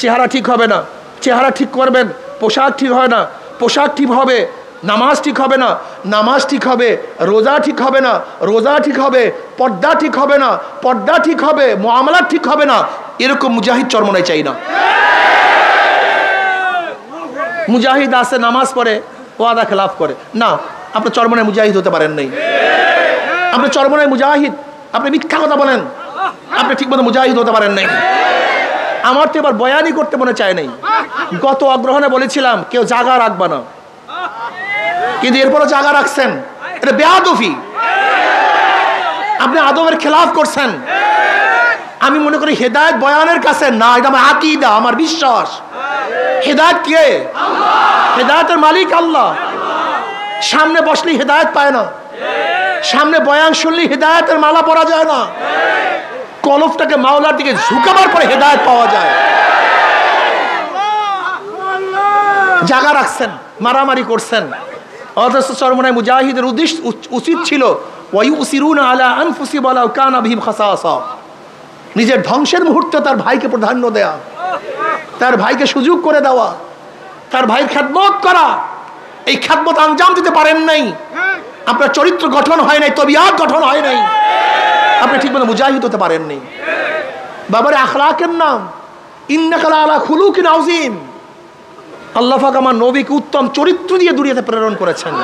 Speaker 1: চেহারা ঠিক হবে না, চেহারা ঠিক করবেন, পোশাক ঠিক হয় না, পোশাক ঠিক হবে, নামাজ ঠিক হবে না, নামাজ ঠিক হবে, রোজা ঠিক হবে না, রোজা ঠিক হবে, পর্দা ঠিক হবে না, পর্দা ঠিক হবে, মুআমালা ঠিক হবে না। এরকম মুজাহিদ চরমনাই চাই না। মুজাহিদ আছে নামাজ পড়ে, ওয়াদা খেলাফ করে না, আপনি চরমনাই মুজাহিদ হতে পারেন নাই। আপনি চরমনাই মুজাহিদ, আপনি মিথ্যা কথা বলেন, আপনি ঠিকমতো মুজাহিদ হতে পারেন নাই। আমার তো এবার বয়ানই করতে মনে চায় নাই। গত অগ্রহণে বলেছিলাম কেউ জাগা রাখবা না, কিন্তু এরপরও জাগা রাখছেন, এটা বেয়াদবি। আপনি আদবের খেলাফ করছেন। আমি মনে করি হেদায়েত বয়ানের কাছে না, এটা আমার আকীদা, আমার বিশ্বাস। হেদায়েত কে? হেদায়েতের মালিক আল্লাহ। সামনে বসলেই হেদায়েত পায় না, সামনে বয়ান শুনলেই হেদায়েতের মালা পরা যায় না। কলফটাকে মাওলার দিকে ঝুঁকাবার পরে হেদায়েত পাওয়া যায়। জাগা রাখছেন, মারামারি করছেন, অথচ চরমনাই মুজাহিদের উচিত ছিল ওয়ায়ুসিরুনা আলা আনফুসিহিম ওয়ালাউ কানা বিহিম খাসাসা, নিজের ধ্বংসের মুহূর্তে তার ভাইকে প্রাধান্য দেয়া, তার ভাইকে সুযোগ করে দেওয়া, তার ভাইয়ের খেদমত করা। এই খেদমত আঞ্জাম দিতে পারেন নাই, আপনার চরিত্র গঠন হয় নাই, তবিয়ত গঠন হয় নাই, আপনি ঠিকমতো মুজাহিদ হতে পারেননি। বাবারে আখলাকের নাম, ইন্নাকা লাআলা খুলুকিন আযীম। আল্লাহ পাক আমার নবীকে উত্তম চরিত্র দিয়ে দুনিয়াতে প্রেরণ করেছেন।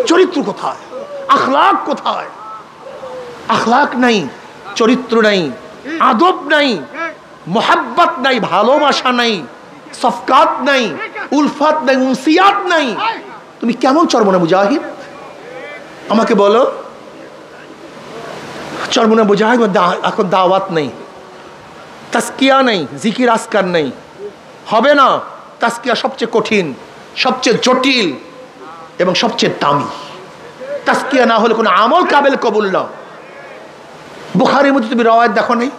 Speaker 1: চরিত্র কোথায়? আখলাক কোথায়? আখলাক নাই, চরিত্র নাই, আদব নাই, মোহাব্বত নাই, ভালোবাসা নাই, সফকাত নাই, উলফাত নাই, উনসিয়াত নাই। তুমি কেমন চরমনাই মুজাহিদ আমাকে বলো? চরমনাই মুজাহিদ এখন দাওয়াত নেই, তাসকিয়া নেই, জিকির আসকার নেই, হবে না। তাসকিয়া সবচেয়ে কঠিন, সবচেয়ে জটিল এবং সবচেয়ে দামি। তাসকিয়া না হলে কোনো আমল কাবেল কবুল না। বুখারীর মধ্যে তুমি রওয়ায়াত দেখো নেই,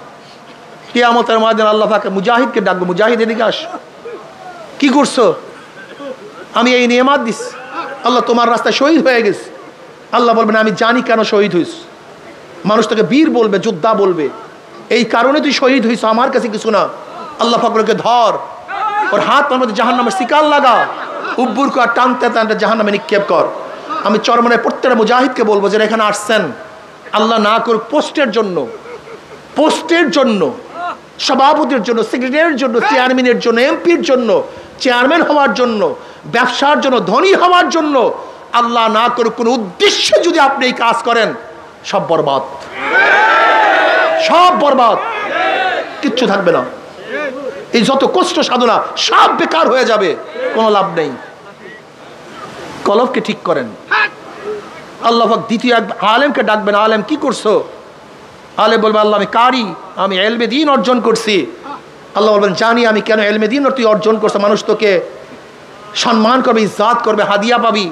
Speaker 1: কিয়ামতের ময়দানে আল্লাহ পাক মুজাহিদকে ডাকবে, মুজাহিদ এদিকে আস, কি করছো? আমি এই নিয়ামত দিস, আল্লাহ তোমার রাস্তায় শহীদ হয়ে গেছে। আল্লাহ বলবেন আমি জানি কেন শহীদ হইস। মানুষ তোকে বীর বলবে, যোদ্ধা বলবে, এই কারণে তুই শহীদ হইস, আমার কাছে কিছু না। আল্লাহ পাককে ধর, ওর হাত পার মধ্যে জাহান্নামের শিকার লাগা, উব্বুর কর, টানতে টানতে জাহান্নামে নিক্ষেপ কর। আমি চরমনাই প্রত্যেকটা মুজাহিদকে বলবো যারা এখানে আসছেন, আল্লাহ না করুক পোস্টের জন্য, পোস্টের জন্য, সভাপতির জন্য, সেক্রেটারির জন্য, চেয়ারম্যানের জন্য, এমপির জন্য, চেয়ারম্যান হওয়ার জন্য, ব্যবসার জন্য, ধনী হওয়ার জন্য, আল্লাহ না করুক কোনো উদ্দেশ্যে যদি আপনি এই কাজ করেন, সব বরবাদ, সব বরবাদ, কিচ্ছু থাকবে না। এই যত কষ্ট সাধনা সব বেকার হয়ে যাবে, কোনো লাভ নেই। কলবকে ঠিক করেন। আল্লাহ পাক দ্বিতীয় এক আলেমকে ডাকবেন, আলেম কি করছো? আলে বলবে আল্লাহ আমি কারি, আমি ইলমে দ্বীন অর্জন করছি। আল্লাহ বলবেন জানি আমি কেন ইলমে দ্বীন তুই অর্জন করছো, মানুষ তোকে সম্মান করবে, ইজ্জত করবে, হাদিয়া পাবি,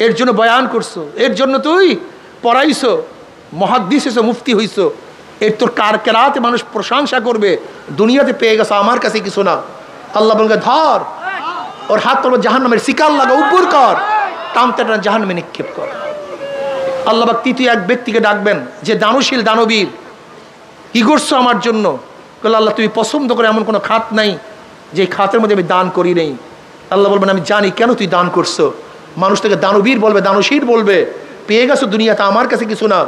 Speaker 1: এর জন্য বয়ান করছো, এর জন্য তুই পড়াইছো, মুহাদ্দিস হইছো, মুফতি হইছো, এর তোর কেরাতে মানুষ প্রশংসা করবে, দুনিয়াতে পেয়ে গেছো, আমার কাছে কিছু না। আল্লাহ বলবে ধর ওর হাত তোর জাহান্নামের শিকার লাগা, উপর কর, টানতে টান জাহান্নামে নিক্ষেপ কর। আল্লাহ পাক তৃতীয় এক ব্যক্তিকে ডাকবেন যে দানশীল দানবীর, কি করছো আমার জন্য? বলে আল্লাহ তুমি পছন্দ করে এমন কোনো খাত নাই যে খাতের মধ্যে আমি দান করি নেই। আল্লাহ বলবেন আমি জানি কেন তুই দান করছো। মানুষ থেকে দানবীর বলবে, দানশীল বলবে, পেয়ে গেছো দুনিয়াতে, আমার কাছে কিছু না।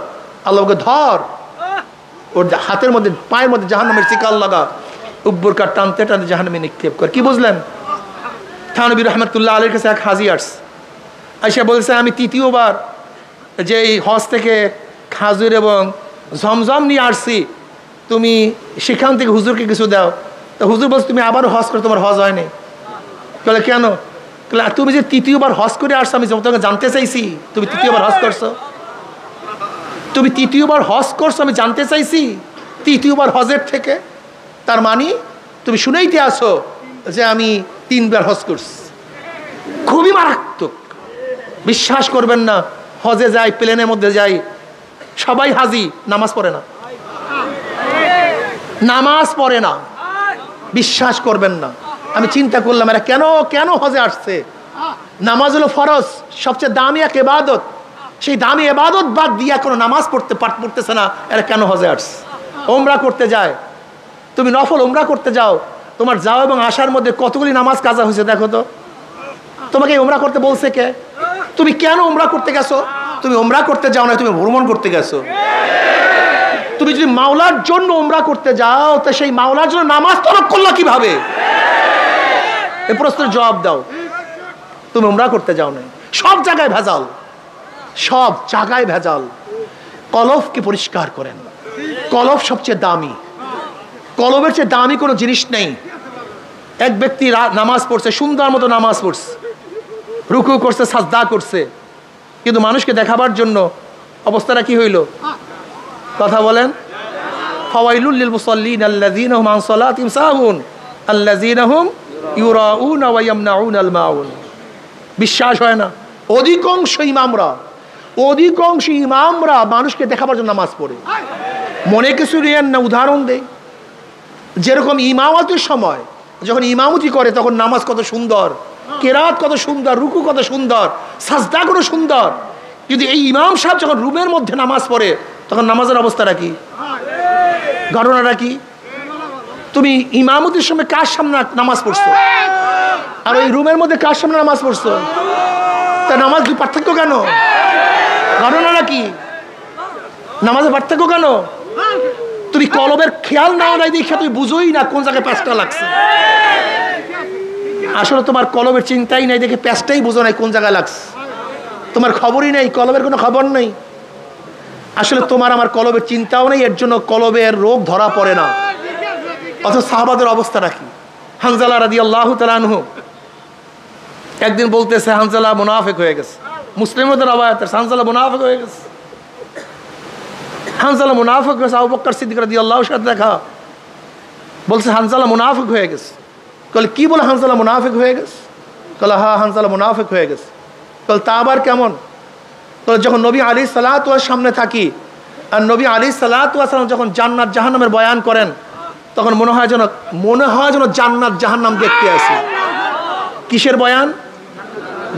Speaker 1: আল্লাহ ওকে ধর, ওর হাতের মধ্যে পায়ের মধ্যে জাহান্নামের শিকার লাগা, উব্বর কাঠ টানতে টানতে জাহান্নামে নিক্ষেপ কর। কি বুঝলেন? থানবী রহমতুল্লাহ আলীর কাছে এক হাজি আসছে, আইসা বলছে আমি তৃতীয়বার যে এই হজ থেকে খাজুর এবং ঝমঝম নিয়ে আসছি, তুমি সেখান থেকে হুজুরকে কিছু দাও। তো হুজুর বলছে তুমি আবারও হজ করে, তোমার হজ হয়নি। বলে কেন? তুমি যে তৃতীয়বার হজ করে আসছো, আমি তোমাকে জানতে চাইছি তুমি তৃতীয়বার হজ করছো, তুমি তৃতীয়বার হজ করছো, আমি জানতে চাইছি তৃতীয়বার হজের থেকে, তার মানে তুমি শুনেইতে আসো যে আমি 3 বার হজ করছি। খুবই মারাত্মক, বিশ্বাস করবেন না, হজে যাই, প্লেনের মধ্যে যাই, সবাই হাজি, নামাজ পড়ে না, নামাজ পড়ে না, বিশ্বাস করবেন না। আমি চিন্তা করলাম এরা কেন কেন হজে আসছে? নামাজ হলো ফরজ, সবচেয়ে দামি এক ইবাদত, সেই দামি ইবাদত বাদ দিয়া কোনো নামাজ পড়তেছে না, এরা কেন হজে আসছে? ওমরা করতে যায়, তুমি নফল ওমরা করতে যাও, তোমার যাওয়া এবং আসার মধ্যে কতগুলি নামাজ কাজা হয়েছে দেখো তো। তোমাকে ওমরা করতে বলছে কে? তুমি কেন ওমরা করতে গেছো? তুমি ওমরা করতে যাও না, তুমি ভ্রমণ করতে গেছো। তুমি যদি মাওলার জন্য ওমরা করতে যাও, তা সেই মাওলার জন্য নামাজ তরক করলা কিভাবে? এই প্রশ্নের জবাব দাও। তুমি ওমরা করতে যাও না, সব জায়গায় ভেজাল, সব জায়গায় ভেজাল। কলবকে পরিষ্কার করেন, কলব সবচেয়ে দামি, কলবের চেয়ে দামি কোনো জিনিস নেই। এক ব্যক্তি নামাজ পড়ছে, সুন্দর মতো নামাজ পড়ছে, রুকু করছে, সাজদা করছে, কিন্তু মানুষকে দেখাবার জন্য অবস্থাটা কি হইল? কথা বলেন। ফাওয়াইলুল লিল মুসাল্লিন আল্লাযীনা হুম আন সালাতিহিম সাহুন আল্লাযীনা হুম ইউরাউনা ওয়া ইয়ামনাউনাল মাউন। বিশ্বাস হয় না, অধিকাংশ ইমামরা মানুষকে দেখাবার জন্য নামাজ পড়ে। মনে কিছু নিয়েন না, উদাহরণ দেই। যেরকম ইমামতের সময় যখন ইমামতি করে তখন নামাজ কত সুন্দর, কেরাত কত সুন্দর, রুকু কত সুন্দর, সাজদা কত সুন্দর, কিন্তু এই ইমাম সাহেব যখন রুমের মধ্যে নামাজ পড়ে তখন নামাজের অবস্থাটা কি? ঘটনাটা কি? তুমি ইমামতির সময় কার সামনে নামাজ পড়ছো, আর ওই রুমের মধ্যে কার সামনে নামাজ পড়ছো? তা নামাজ দুই পার্থক্য কেন? ঘটনাটা কি? নামাজের পার্থক্য কেন? তুমি কলবের খেয়াল নাও নাই দেখে তুমি বুঝোই না কোন জায়গায় প্যাঁচটা লাগছে। আসলে তোমার কলবের চিন্তাই নাই দেখে প্যাঁচটাই বুঝো নাই কোন জায়গায় লাগছে। তোমার খবরই নেই, কলবের কোনো খবর নেই। আসলে তোমার আমার কলবের চিন্তাও নেই, এর জন্য কলবের রোগ ধরা পড়ে না। অথচ সাহাবাদের অবস্থাটা কি? হানজালা রাদিয়াল্লাহু তাআলা আনহু একদিন বলতেছে হানজালা মুনাফিক হয়ে গেছে। মুসলিমদের রওয়ায়াত হানজালা মুনাফিক হয়ে গেছে। হানজালা মুনাফিক হয়েছে, আবু বকর সিদ্দিক রাদিয়াল্লাহু সাথে দেখা, বলছে হানজালা মুনাফিক হয়ে গেছে। বলে কি বলে হানজালা মুনাফিক হয়ে গেছে? বলে হ্যাঁ হানজালা মুনাফিক হয়ে গেছে। বলে তা আবার কেমন? বলে যখন নবী আলাইহিস সালাতু ওয়াস সামনে থাকি, আর নবী আলাইহিস সালাতু ওয়াস যখন জান্নাত জাহান্নামের বয়ান করেন, তখন মনে হয় যেন জান্নাত জাহান্নাম দেখতে আসি। কিসের বয়ান?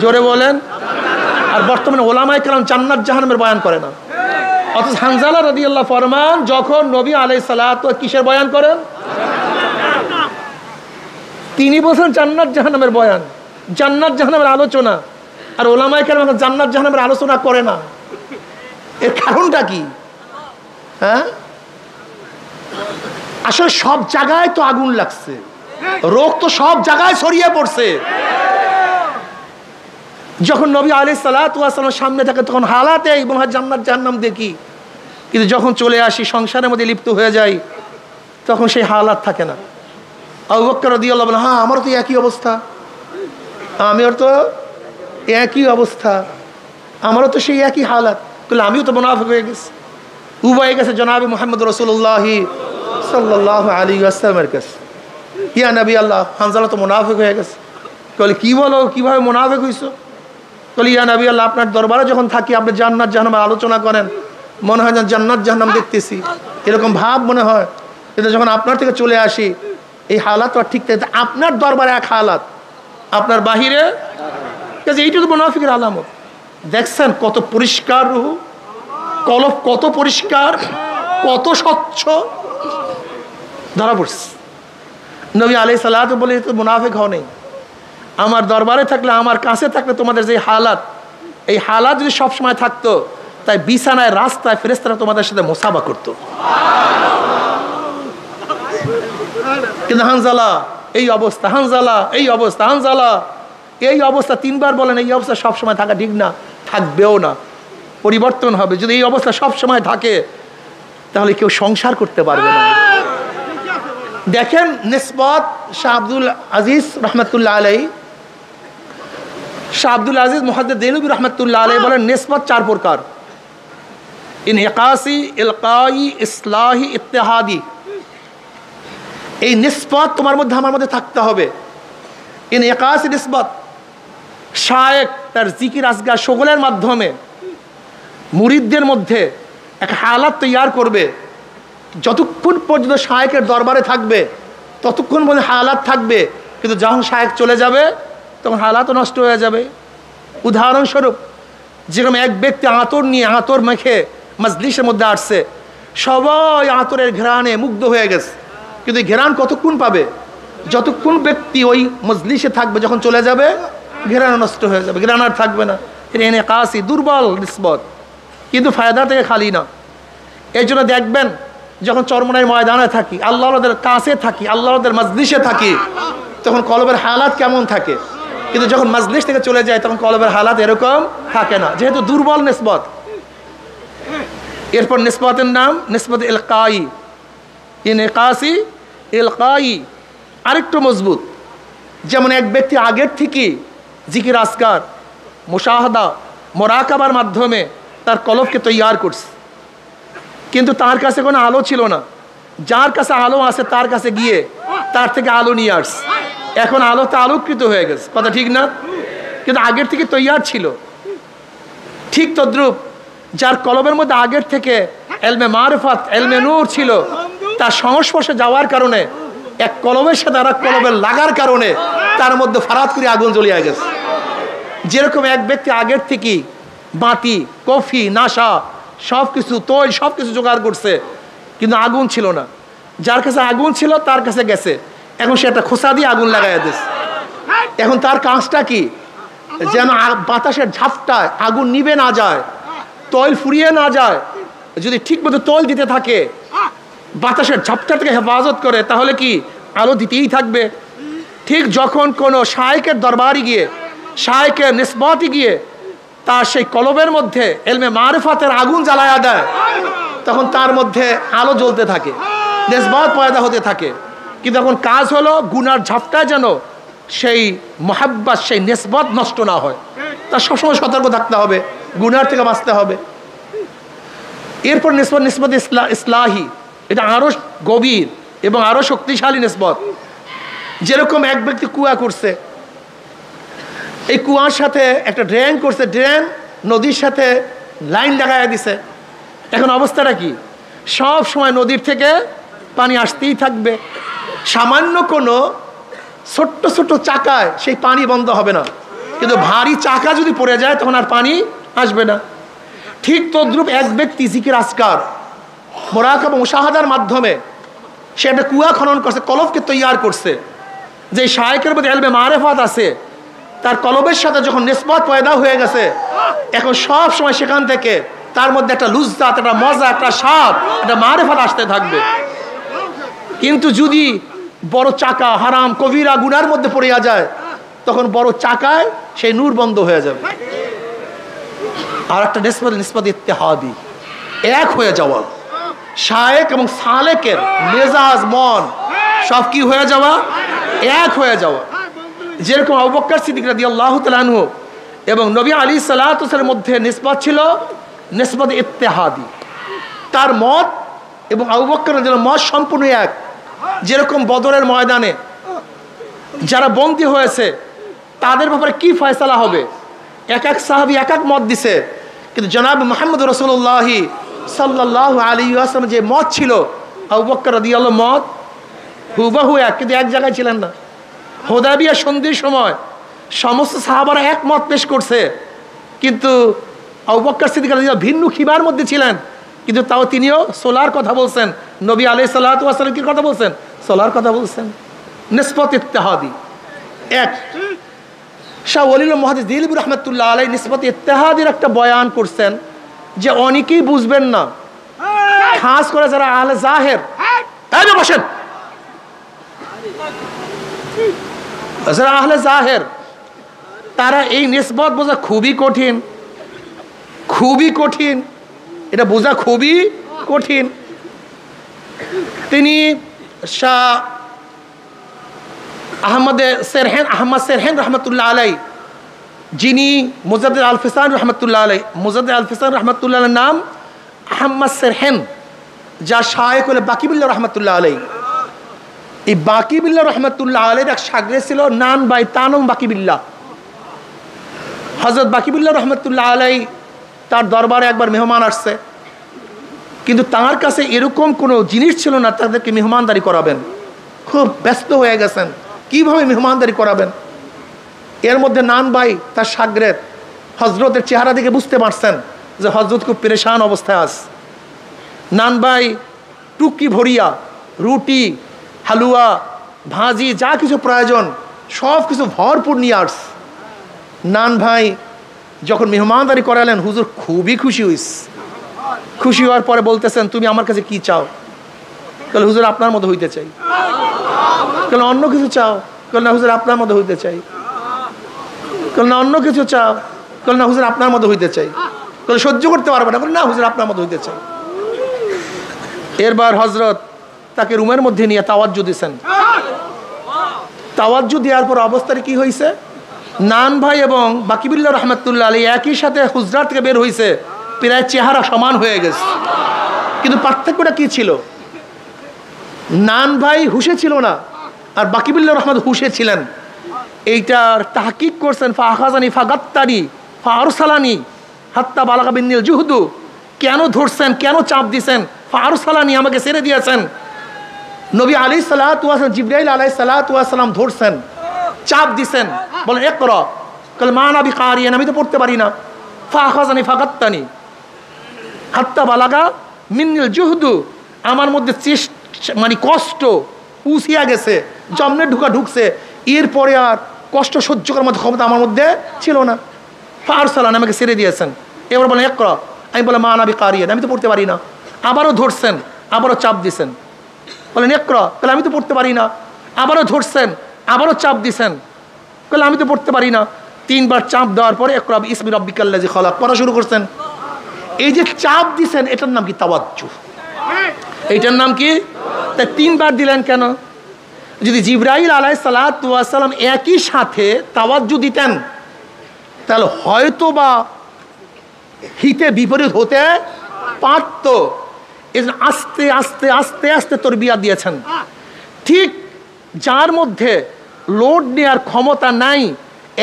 Speaker 1: জোরে বলেন। আর বর্তমানে ওলামায়ে কেরাম জান্নাত জাহান্নামের বয়ান করে না। অথচ হানজালা রাদিয়াল্লাহু ফরমান যখন নবী আলাইহিস সালাতু কিসের বয়ান করেন? তিনি বলছেন জান্নাত জাহান্নামের বয়ান, জান্নাত জাহান্নামের আলোচনা। আর ওলামায়ে কেরাম জান্নাত জাহান্নামের আলোচনা করে না। এর কারণটা কি? হ্যাঁ, আসলে সব জায়গায় তো আগুন লাগছে, রোগ তো সব জায়গায় ছড়িয়ে পড়ছে। যখন নবী আলাইহিস সালাতু ওয়াস সালামের সামনে থাকে তখন হালাতে মনে হয় জান্নাত জাহান্নাম দেখি, কিন্তু যখন চলে আসি সংসারের মধ্যে লিপ্ত হয়ে যাই তখন সেই হালাত থাকে না। আবু বকর রাদিয়াল্লাহু আনহু, হ্যাঁ আমারও তো একই অবস্থা, আমিও তো একই অবস্থা, আমারও তো সেই একই হালাত। বলে আমিও তো মুনাফিক হয়ে গেছি। উভয়ে গেছে জনাবে মুহাম্মদ রাসূলুল্লাহ সাল্লাল্লাহু আলাইহি ওয়াসাল্লামের কাছে। ইয়া নবী আল্লাহ, হানজালা তো মুনাফিক হয়ে গেছে। বলে কি বলো, কিভাবে মুনাফিক হইছো? বলে ইয়া নবী আল্লাহ, আপনার দরবারে যখন থাকি আপনি জান্নাত জাহান্নামের আলোচনা করেন, মনে হয় যেন জান্নাত জাহান্নাম দেখতেছি, এরকম ভাব মনে হয়। কিন্তু যখন আপনার থেকে চলে আসি এই হালাত আর ঠিক থাকে। আপনার দরবারে এক হালাত, আপনার বাহিরে, এইটা তো মুনাফিকের আলামত। দেখছেন কত পরিষ্কার রূহ, কলব কত পরিষ্কার, কত স্বচ্ছ, ধরা পড়ছে। নবী আলাইহিস সালাতু বলে তো মুনাফিক হও নেই, আমার দরবারে থাকলে, আমার কাছে থাকলে তোমাদের যে হালাত, এই হালাত যদি সবসময় থাকতো, তাই বিছানায় রাস্তায় ফেরেশতারা তোমাদের সাথে মুসাফা করতো। কিন্তু হানজালা এই অবস্থা, হানজালা এই অবস্থা, হানজালা এই অবস্থা, তিনবার বলেন এই অবস্থা সবসময় থাকা ঠিক না, থাকবেও না, পরিবর্তন হবে। যদি এই অবস্থা সবসময় থাকে তাহলে কেউ সংসার করতে পারবে না। দেখেন নিসবত শাহ আব্দুল আজিজ রহমতুল্লাহ আলাইহি, শাহ আব্দুল আজিজ মুহাদ্দিস দেলবি রহমতুল্লাহ আলাইহি বলেন নিসবত চার প্রকার: ইনইকাসি, ইলকাই, ইসলাহি, ইত্তেহাদি। এই নিসবত তোমার মধ্যে আমার মধ্যে থাকতে হবে। ইনইকাসি নিসবত, শায়েখ তার জিকির আজগার সকলের মাধ্যমে মুরিদদের মধ্যে এক হালাত তৈয়ার করবে। যতক্ষণ পর্যন্ত শায়েখের দরবারে থাকবে ততক্ষণ পর্যন্ত হালাত থাকবে, কিন্তু যখন শায়েখ চলে যাবে তখন হালাতও নষ্ট হয়ে যাবে। উদাহরণস্বরূপ, যেরকম এক ব্যক্তি আতর নিয়ে, আতর মেখে মজলিসের মধ্যে আসছে, সবাই আতরের ঘ্রাণে মুগ্ধ হয়ে গেছে, কিন্তু ঘ্রাণ কতক্ষণ পাবে? যতক্ষণ ব্যক্তি ওই মজলিসে থাকবে, যখন চলে যাবে ঘ্রাণ নষ্ট হয়ে যাবে, ঘ্রাণ আর থাকবে না। এনে কাশি দুর্বল নিসবত, কিন্তু ফায়দা থেকে খালি না। এই জন্য দেখবেন যখন চরমনাই ময়দানে থাকি, আল্লাহদের কাছে থাকি, আল্লাহদের মজলিসে থাকি, তখন কলবের হালাত কেমন থাকে। কিন্তু যখন মজলিস থেকে চলে যায় তখন কলবের হালাত এরকম থাকে না, যেহেতু দুর্বল নিসবত। এরপর নিসবতের নাম নিসবত ইলকাই, ইনকাসি, ইলকাই আরেকটু মজবুত। যেমন এক ব্যক্তি আগের থেকে জিকির আসকার, মুশাহাদা, মোরাকাবার মাধ্যমে তার কলবকে তৈয়ার করছে, কিন্তু তার কাছে কোনো আলো ছিল না। যার কাছে আলো আছে তার কাছে গিয়ে তার থেকে আলো নিয়ে আসছে, এখন আলোতে আলোকৃত হয়ে গেছে, কথা ঠিক না? কিন্তু আগের থেকে তৈয়ার ছিল। ঠিক তদ্রূপ যার কলবের মধ্যে আগের থেকে এলমে মারিফাত, এলমে নূর ছিল, তার সংস্পর্শে যাওয়ার কারণে, এক কলবের সাথে আর এক কলবের লাগার কারণে তার মধ্যে ফারাত করে আগুন জ্বলিয়ে গেছে। যেরকম এক ব্যক্তি আগের থেকে বাতি, কফি, নাশা সব কিছু, তৈল সব কিছু জোগাড় করছে, কিন্তু আগুন ছিল না। যার কাছে আগুন ছিল তার কাছে গেছে, এখন সে একটা খোসা দিয়ে আগুন লাগাই দিচ্ছে। এখন তার কাজটা কি? যেন বাতাসের ঝাপটায় আগুন নিভে না যায়, তৈল ফুরিয়ে না যায়। যদি ঠিক মতো তৈল দিতে থাকে, বাতাসের ঝাপটা থেকে হেফাজত করে, তাহলে কি আলো দিতেই থাকবে। ঠিক যখন কোনো শায়েখের দরবারে গিয়ে, শায়েখের নিসবতে গিয়ে তার সেই কলবের মধ্যে এলমে মারিফাতের আগুন জ্বালায়া দেয়, তখন তার মধ্যে আলো জ্বলতে থাকে, নিসবত পয়দা হতে থাকে। কিন্তু এখন কাজ হলো গুনার ঝাপটায় যেন সেই মহাব্বত, সেই নিসবত নষ্ট না হয়, তার সবসময় সতর্ক থাকতে হবে, গুনার থেকে বাঁচতে হবে। এরপর নিসবত, নিসবত ইসলাহি, এটা আরো গভীর এবং আরো শক্তিশালী নিসবত। যেরকম এক ব্যক্তি কুয়া করছে, এই কুয়ার সাথে একটা ড্রেন করছে, ড্রেন নদীর সাথে লাইন লাগাইয়া দিছে। এখন অবস্থাটা কি? সব সময় নদীর থেকে পানি আসতেই থাকবে। সামান্য কোনো ছোট্ট ছোট্ট চাকায় সেই পানি বন্ধ হবে না, কিন্তু ভারী চাকা যদি পড়ে যায় তখন আর পানি আসবে না। ঠিক তদ্রূপ এক ব্যক্তি জিকির আসকার, মোরাকাবা, মুশাহাদার মাধ্যমে সে একটা কুয়া খনন করছে, কলবকে তৈয়ার করছে। যে শায়েখের মধ্যে এলমে মারিফাত আছে, তার কলবের সাথে যখন নিসবত পয়দা হয়ে গেছে, এখন সব সময় সেখান থেকে তার মধ্যে একটা লুজ্জাত, একটা মজা, একটা স্বাদ, একটা মারিফাত আসতে থাকবে। কিন্তু যদি বড় চাকা হারাম কবিরা গুনার মধ্যে পড়িয়া যায়, তখন বড় চাকায় সেই নূর বন্ধ হয়ে যাবে। আর একটা নিসবত, নিসবত ইত্তেহাদি, এক হয়ে যাওয়া। শায়েখ এবং সালেকের মেজাজ, মন সব কি হয়ে যাওয়া? এক হয়ে যাওয়া। যেরকম আবু বকর সিদ্দিক রাদিয়াল্লাহু তাআলা আনহু এবং নবী আলাইহিস সালাতু ওয়াস সালামের মধ্যে নিসবত ছিল নিসবত ইত্তেহাদি। তার মত এবং আবু বকর রাদিয়াল্লাহু মত সম্পূর্ণ এক। যেরকম বদরের ময়দানে যারা বন্দী হয়েছে তাদের ব্যাপারে কি ফয়সালা হবে, এক এক সাহাবী এক এক মত দিছে, কিন্তু জনাব মুহাম্মদ রাসূলুল্লাহ সাল্লাল্লাহু আলাইহি ওয়াসাল্লাম যে মত ছিল আবু বকর রাদিয়াল্লাহু মত হুবহু এক, কিন্তু এক জায়গায় ছিলেন না। হুদায়বিয়া সন্ধির সময় সমস্ত সাহাবারা এক মত পেশ করছে, কিন্তু আবু বকর সিদ্দিক রাদিয়াল্লাহু ভিন্ন খিবার মধ্যে ছিলেন, কিন্তু তাও তিনিও সোলার কথা বলছেন। নবী আলাইহিস সালাতু ওয়াস সালাম কি কথা বলছেন? সোলার কথা বলছেন। নিসবত ইত্তেহাদি এক। শাহ ওয়ালিউল্লাহ মুহাদ্দিস দিলবি রাহমাতুল্লাহ আলাইহি নিসবত ইত্তেহাদির একটা বয়ান করছেন যে অনেকেই বুঝবেন না, খাস করে যারা আহলে জাহের, এই যে বসেন, যারা আহলে জাহের তারা এই নিসবত বোঝা খুবই কঠিন, খুবই কঠিন, এটা বোঝা খুবই কঠিন। তিনি শাহ আহমদ সেরহেন রহমতুল্লাহ আলাই, যিনি মুজাদ্দিদ আল ফিসান রহমতুল্লাহ আলাই, মুজাদ্দিদ আল ফিসান রহমতুল্লাহ নাম আহমদ সেরহেন, যা শায়েখ হল বাকিবিল্লাহ রহমতুল্লাহ আলাই। এই বাকিবিল্লাহ রহমতুল্লাহ আলাইর এক শাগরেদ ছিল নান বাই তানম বাকিবিল্লাহ। হযরত বাকিবিল্লাহ রহমতুল্লাহ আলাই তার দরবারে একবার মেহমান আসছে, কিন্তু তার কাছে এরকম কোনো জিনিস ছিল না তাদেরকে মেহমানদারি করাবেন। খুব ব্যস্ত হয়ে গেছেন, কিভাবে মেহমানদারি করাবেন। এর মধ্যে নান ভাই তার শাগরেদ হজরতের চেহারা দেখে বুঝতে পারছেন যে হজরত খুব পেরেশান অবস্থায় আস। নান ভাই টুকি ভরিয়া রুটি, হালুয়া, ভাজি, যা কিছু প্রয়োজন সব কিছু ভরপুর নিয়ে আস। নান ভাই যখন মেহমানদারি করালেন হুজুর খুবই খুশি হইস। খুশি হওয়ার পরে বলতেছেন তুমি আমার কাছে কি চাও? তাহলে হুজুর আপনার মতো হইতে চাই। তাহলে অন্য কিছু চাও? তাহলে না হুজুর আপনার মতো হইতে চাই। তাহলে না অন্য কিছু চাও? তাহলে না হুজুর আপনার মতো হইতে চাই। তাহলে সহ্য করতে পারবে না? না হুজুর আপনার মতো হইতে চাই। এরবার হজরত তাকে রুমের মধ্যে নিয়ে তাওয়াজ্জু দিয়েছেন। তাওয়াজ্জু দেওয়ার পর অবস্থাটা কি হয়েছে, নান ভাই এবং বাকিবিল্লাহ রহমতুল্লাহ আলী একই সাথে হুজরাত থেকে বের হয়েছে, প্রায় চেহারা সমান হয়ে গেছে। কিন্তু পার্থক্যটা কি ছিল? নান ভাই হুশে ছিল না আর বাকিবিল্লাহ রহমত হুশে ছিলেন। এইটার তাহকিক করছেন ফাখাজানি ফাগাত্তানি ফারসালানি হাত্তা বালাগা বিন্নিল জুহদু। কেন ধরছেন, কেন চাপ দিয়েছেন? ফারসালানি আমাকে ছেড়ে দিয়েছেন। নবী আলাইহিস সালাতু ওয়াস সালাম, জিবরাইল আলাইহিস সালাতু ওয়াস সালাম ধরছেন, চাপ দিছেন, বলেন ইকরা। কাল মা নাবি কারিয়ান, আমি তো পড়তে পারি না। ফাখাজানি ফাগাত্তানি হাত্তা বালাগা মিন্নিল জুহদু, আমার মধ্যে মানে কষ্ট উছিয়া গেছে, জমনে ঢুকছে। এরপরে আর কষ্ট সহ্য করার মতো ক্ষমতা আমার মধ্যে ছিল না। ফারসালান, আমাকে ছেড়ে দিয়েছেন। এবার বলেন ইকরা, আমি বলে মা নাবি কারিয়ান, আমি তো পড়তে পারি না। আবারও ধরছেন, আবারও চাপ দিছেন, বলেন ইকরা, তাহলে আমি তো পড়তে পারি না। আবারও ধরছেন, আবারও চাপ দিছেন, তাহলে আমি তো পড়তে পারি না। তিনবার চাপ দেওয়ার পরে ইকরা বিসমি রাব্বিকাল্লাযী খালাক পড়া শুরু করছেন। এই যে চাপ দিছেন এটার নাম কি? তাওয়াজ্জু। এইটার নাম কি? তা তিনবার দিলেন কেন? যদি জিবরাইল আলাইহিস সালাতু ওয়াস সালাম একই সাথে তাওয়াজ্জু দিতেন তাহলে হয়তো বা হিতে বিপরীত হতে পারত। আস্তে আস্তে আস্তে আস্তে তরবিয়া দিয়েছেন। ঠিক যার মধ্যে লোড নেওয়ার ক্ষমতা নাই,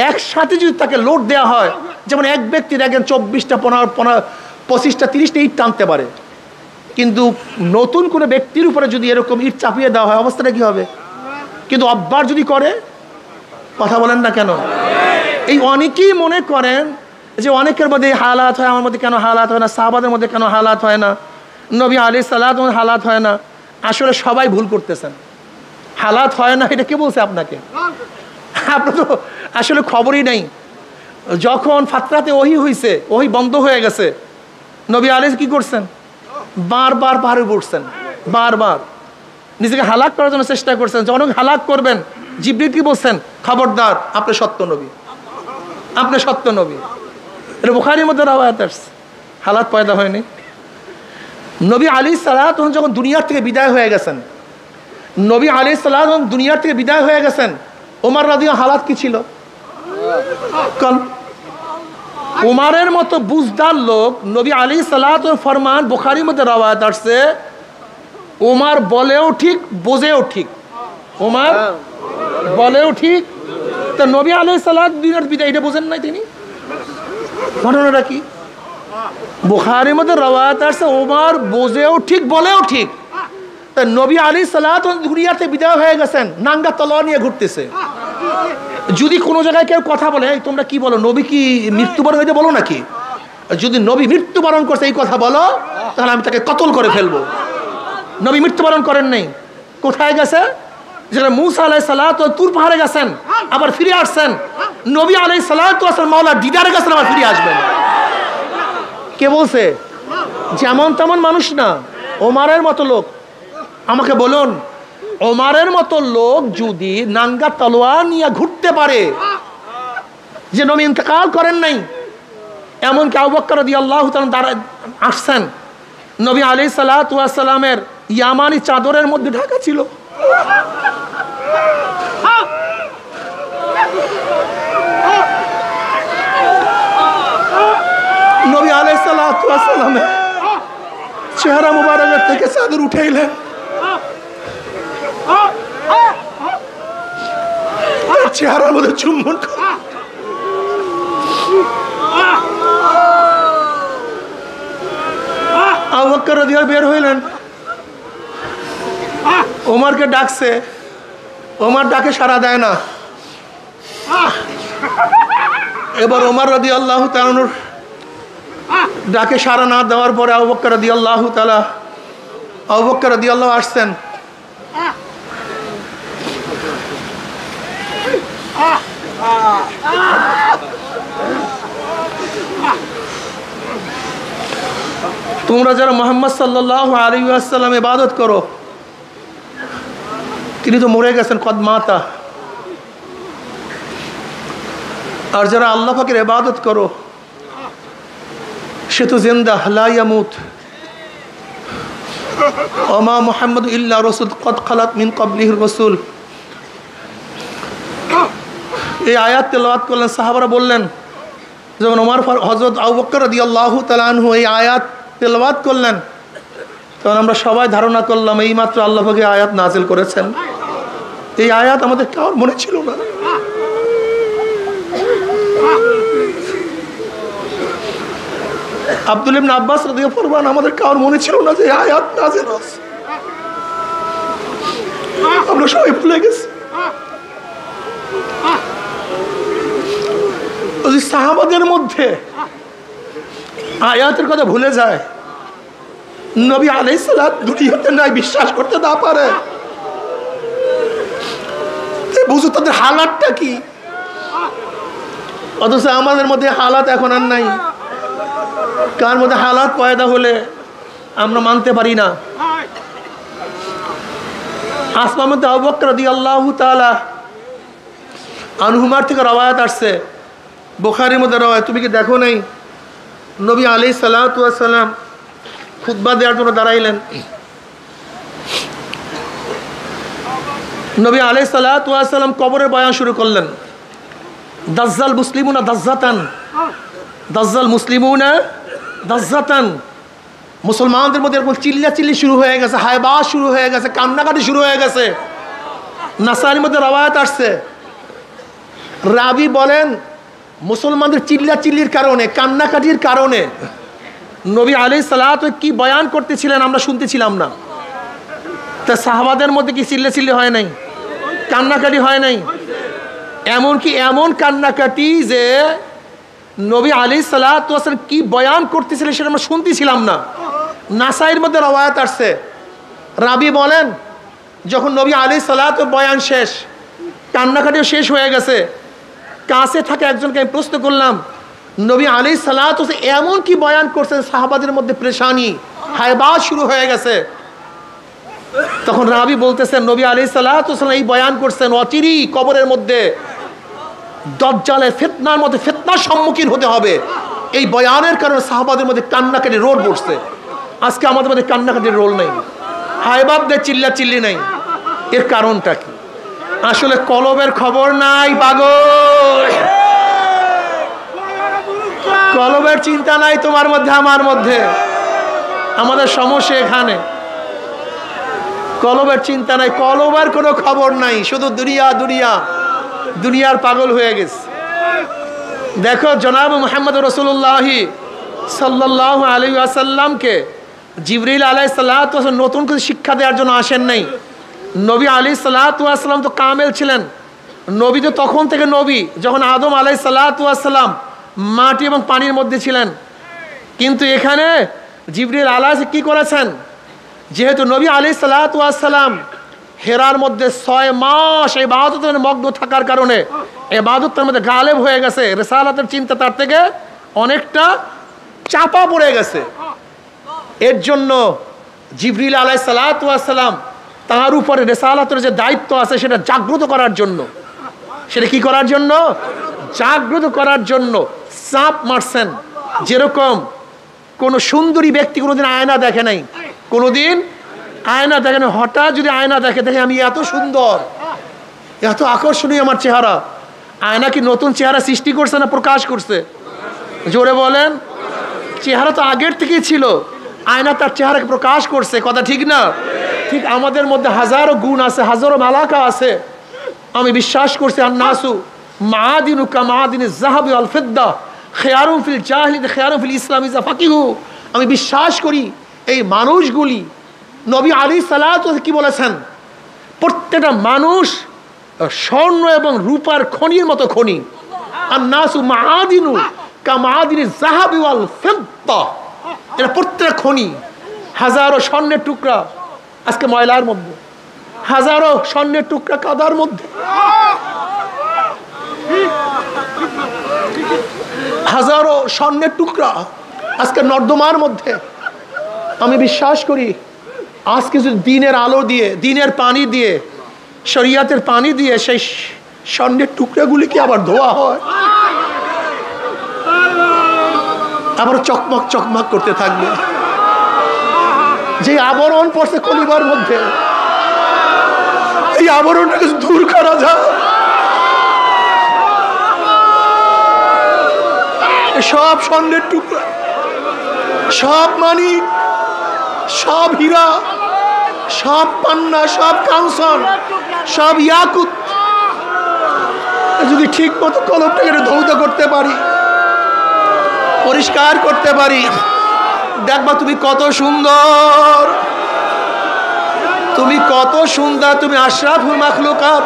Speaker 1: একসাথে যদি তাকে লোড দেওয়া হয়, যেমন এক ব্যক্তির একজন 24টা 25টা 30টা ইট টানতে পারে, কিন্তু নতুন কোনো ব্যক্তির উপরে যদি এরকম ইট চাপিয়ে দেওয়া হয় অবস্থাটা কি হবে? কিন্তু অব্বার যদি করে, কথা বলেন না কেন? এই অনেকেই মনে করেন যে অনেকের মধ্যে হালাত হয়, আমার মধ্যে কেন হালাত হয় না, সাহাবাদের মধ্যে কেন হালাত হয় না, নবী আলাইহিস সালাতু হালাত হয় না। আসলে সবাই ভুল করতেছেন। হালাত হয় না এটা কে বলছে আপনাকে? আপনার তো আসলে খবরই নেই। যখন ফাতরাতে ওহী হয়েছে, ওহী বন্ধ হয়ে গেছে, নবী আলাইহিস কি করছেন? বারবার পাহাড়ে উঠছেন, বারবার নিজেকে হালাক করার জন্য চেষ্টা করছেন। যখন হালাক করবেন জিবরিল কি বলছেন? খবরদার, আপনি সত্য নবী, আপনি সত্য নবী। এটা বুখারীর মধ্যে রাওয়ায়াত আছে। হালাত পয়দা হয়নি। নবী আলাইহিস সালাত যখন দুনিয়ার থেকে বিদায় হয়ে গেছেন, নবী আলাইহিস সালাত দুনিয়ার থেকে বিদায় হয়ে গেছেন, ওমর রাদিয়াল্লাহু হালাত কি ছিল? উমারের মতো বুঝদার লোক, নবী আলাইহিস সালাতু ফরমান, বুখারীর মধ্যে রওয়ায়াত আসছে, উমার বলেও ঠিক বোঝেও ঠিক। উমার বলেও ঠিক, তো নবী আলাইহিস সালাতু দিনের বিদায় এটা বোঝেন নাই তিনি? ঘটনাটা কি? বুখারীর মধ্যে রওয়ায়াত আসছে উমার বোঝেও ঠিক বলেও ঠিক। তা নবী আলাইহিস সালাতু দুনিয়াতে বিদায় হয়ে গেছেন, নাঙ্গা তলোয়ার নিয়ে ঘুরতেছে। যদি কোনো জায়গায় কেউ কথা বলে, এই তোমরা কি বলো, নবী কি মৃত্যুবরণ হইতে বলো নাকি? যদি নবী মৃত্যুবরণ করছে এই কথা বলো, তাহলে আমি তাকে কতল করে ফেলবো। নবী মৃত্যুবরণ করেন নাই, কোথায় গেছে? যেখানে মূসা আলাইহিস সালাতু তুর পাহাড়ে গেছেন, আবার ফিরে আসছেন। নবী আলাইহিস সালাতু মাওলা দিদারে গেছেন, আবার ফিরে আসবেন। কে বলছে? যেমন তেমন মানুষ না, ওমারের মতো লোক। আমাকে বলুন, ওমারের মতো লোক যদি নাঙ্গা তলোয়ার নিয়ে ঘুরতে পারে, যে নবী ইন্তেকাল করেন নাই, এমনকি আবু বকর রাদিয়াল্লাহু তাআলা দ্বারা আসছেন, নবী আলাইহিস সালাতু ওয়াস সালামের ইয়ামানি চাদরের মধ্যে ঢাকা ছিল। নবী আলাইহিস সালাতু ওয়াস সালামের চেহারা মুবারকের থেকে চাদর উঠাইলেন, চেহারার মধ্যে চুম্বন করে আবু বকর রাদিয়াল্লাহু বের হইলেন, ওমরকে ডাকছে, ওমর ডাকে সাড়া দেয় না। এবার ওমর রাদিয়াল্লাহু তাআলার ডাকে সাড়া না দেওয়ার পরে আবু বকর রাদিয়াল্লাহু আসছেন। তোমরা যারা মুহাম্মদ সাল্লাল্লাহু আলাইহি ওয়াসাল্লাম ইবাদত করো, তিনি তো মরে গেছেন, কদ মাতা। আর যারা আল্লাহ পাকের ইবাদত করো, সে তো জিন্দা, লা ইয়ামুত। ওমা মুহাম্মদ ইল্লা রাসূল কদ খালাত মিন ক্বাবলিহির রাসূল। এই আয়াত তেলাওয়াত করলেন, সাহাবারা বললেন, যখন ওমর হযরত আবু বকর রাদিয়াল্লাহু তাআলা আনহু এই আয়াত তেলাওয়াত করলেন, তখন আমরা সবাই ধারণা করলাম এইমাত্র আল্লাহ পাক এই আয়াত নাজিল করেছেন। এই আয়াত আমাদের কারোর মনে ছিল না। আব্দুল্লাহ ইবনে আব্বাস রাদিয়াল্লাহু আনহু আমাদের কারোর মনে ছিল না যে আয়াত নাজিল হচ্ছে। আমরা সবাই ভুলে গেছি। ওই সাহাবাদের মধ্যে আয়াতের কথা ভুলে যায়, নবী আলাইহিস সালাত দুনিয়াতে নাই বিশ্বাস করতে না পারে, বুঝো তাদের হালাতটা কি। অথচ আমাদের মধ্যে হালাত এখন আর নাই। কার মধ্যে হালাত পয়দা হলে আমরা মানতে পারি না। আসমার মধ্যে আবু বকর রাদিয়াল্লাহু তাআলা আনহুমার থেকে রওয়ায়াত আসছে, বুখারীর মধ্যে রওয়ায়াত। তুমি কি দেখো নাই, নবী আলাইহিস সালাতু ওয়াস সালাম খুতবা দেওয়ার জন্য দাঁড়াইলেন। নবী আলাইহিস সালাতু ওয়াস সালাম কবরের বয়ান শুরু করলেন। দাজ্জাল মুসলিমুনা দাজ্জাতান, দাজ্জাল মুসলিমুনা দাজ্জাতান। মুসলমানদের মধ্যে এরকম চিল্লাচিল্লি শুরু হয়ে গেছে, হায়বাস শুরু হয়ে গেছে, কান্নাকাটি শুরু হয়ে গেছে। নাসাইর মধ্যে রওয়ায়াত আসছে, রাবি বলেন মুসলমানদের চিল্লাচিল্লির কারণে, কান্নাকাটির কারণে নবী আলাইহিস সালাতু কি বয়ান করতেছিলেন আমরা শুনতেছিলাম না। তা সাহাবাদের মধ্যে কি চিল্লাচিল্লি হয় নাই, কান্নাকাটি হয় নাই? এমনকি এমন কান্নাকাটি যে নবী আলাইহিস সালাতু কি বয়ান করতেছিলেন সেটা আমরা শুনতেছিলাম না। নাসাইর মধ্যে রওয়ায়াত আসছে, রাবি বলেন যখন নবী আলাইহিস সালাতু বয়ান শেষ, কান্নাকাটিও শেষ হয়ে গেছে, কাছে থাকা একজনকে আমি প্রশ্ন করলাম, নবী আলাইহিস সালাতু এমন কি বয়ান করছেন সাহাবাদের মধ্যে পেরেশানি, হায়বাস শুরু হয়ে গেছে। তখন রাবি বলতেছেন নবী আলাইহিস সালাতু এই বয়ান করছেন অচিরেই কবরের মধ্যে দাজ্জালের ফিতনার মধ্যে ফিতনার সম্মুখীন হতে হবে। এই বয়ানের কারণে সাহাবাদের মধ্যে কান্নাকাটি রোল পড়ছে। আজকে আমাদের মধ্যে কান্নাকাটির রোল নেই, হায়বাবদের চিল্লাচিল্লি নেই। এর কারণটা কি? আসলে কলবের খবর নাই, পাগল। কলবের চিন্তা নাই তোমার মধ্যে আমার মধ্যে। আমাদের সমস্যা এখানে, কলবের চিন্তা নাই, কলবের কোনো খবর নাই, শুধু দুনিয়া দুনিয়া, দুনিয়ার পাগল হয়ে গেছে। দেখো জনাব মুহাম্মদ রাসূলুল্লাহ সাল্লাল্লাহু আলাইহি ওয়াসাল্লামকে জিবরিল আলাইহিস সালাতু ওয়াস সালাম নতুন কিছু শিক্ষা দেওয়ার জন্য আসেন নাই। নবী আলাইহিস সালাতু ওয়াস সালাম তো কামেল ছিলেন। নবী তো তখন থেকে নবী যখন আদম আলাইহিস সালাতু ওয়াস সালাম মাটি এবং পানির মধ্যে ছিলেন। কিন্তু এখানে জিবরিল আলাইহিস কি করেছেন, যেহেতু নবী আলাইহিস সালাতু ওয়াস সালাম হেরার মধ্যে 6 মাস ইবাদতের মগ্ন থাকার কারণে ইবাদতের মধ্যে গালেব হয়ে গেছে, রিসালাতের চিন্তা তার থেকে অনেকটা চাপা পড়ে গেছে। এর জন্য জিবরিল আলাইহিস সালাতু ওয়াস সালাম তার উপরে রিসালাতের যে দায়িত্ব আছে সেটা জাগ্রত করার জন্য, সেটা কি করার জন্য, জাগ্রত করার জন্য চাপ মারছেন। যেরকম কোনো সুন্দরী ব্যক্তি কোনোদিন আয়না দেখে নাই, কোনোদিন আয়না দেখে না, হঠাৎ যদি আয়না দেখে, দেখে আমি এত সুন্দর, এত আকর্ষণীয় আমার চেহারা। আয়না কি নতুন চেহারা সৃষ্টি করছে না প্রকাশ করছে? জোরে বলেন। চেহারা তো আগের থেকেই ছিল, আয়না তার চেহারাকে প্রকাশ করছে, কথা ঠিক না? ঠিক আমাদের মধ্যে হাজারো গুণ আছে, হাজারো মালাকা আছে। আমি বিশ্বাস করছি আন্নাসু মাআদিনু কামাআদিনিজ যাহাবি ওয়াল ফিদ্দা খিয়ারুম ফিল জাহিলিয়াতি খিয়ারুম ফিল ইসলাম ইযা ফাকিহু। আমি বিশ্বাস করি এই মানুষগুলি, নবী আলাইহিস সালাতু কি বলেছেন, প্রত্যেকটা মানুষ স্বর্ণ এবং রূপার খনির মতো খনি। আন্নাসু মাআদিনু কামাআদিনিজ যাহাবি ওয়াল ফিদ্দা, এটা প্রত্যেকটা খনি। হাজারো স্বর্ণের টুকরা আজকে ময়লার মধ্যে, হাজারো স্বর্ণের টুকরা কাদার মধ্যে, হাজারো স্বর্ণের টুকরা আজকে নর্দমার মধ্যে। আমি বিশ্বাস করি আজকে যদি দিনের আলো দিয়ে, দিনের পানি দিয়ে, শরিয়াতের পানি দিয়ে সেই স্বর্ণের টুকরাগুলিকে আবার ধোয়া হয়, আবার চকমক চকমক করতে থাকবে। যে আবরণ পড়ছে কলিবার মধ্যে, এই আবরণটাকে দূর করা যায়। সব স্বর্ণের টুকরা, সব মানিক, সব হীরা, সব পান্না, সব কাঞ্চন, সব ইয়াকুত যদি ঠিক মতো কলবটাকে ধৌত করতে পারি, পরিষ্কার করতে পারি, দেখবা তুমি কত সুন্দর, তুমি কত সুন্দর, তুমি আশরাফুল মাখলুকাত,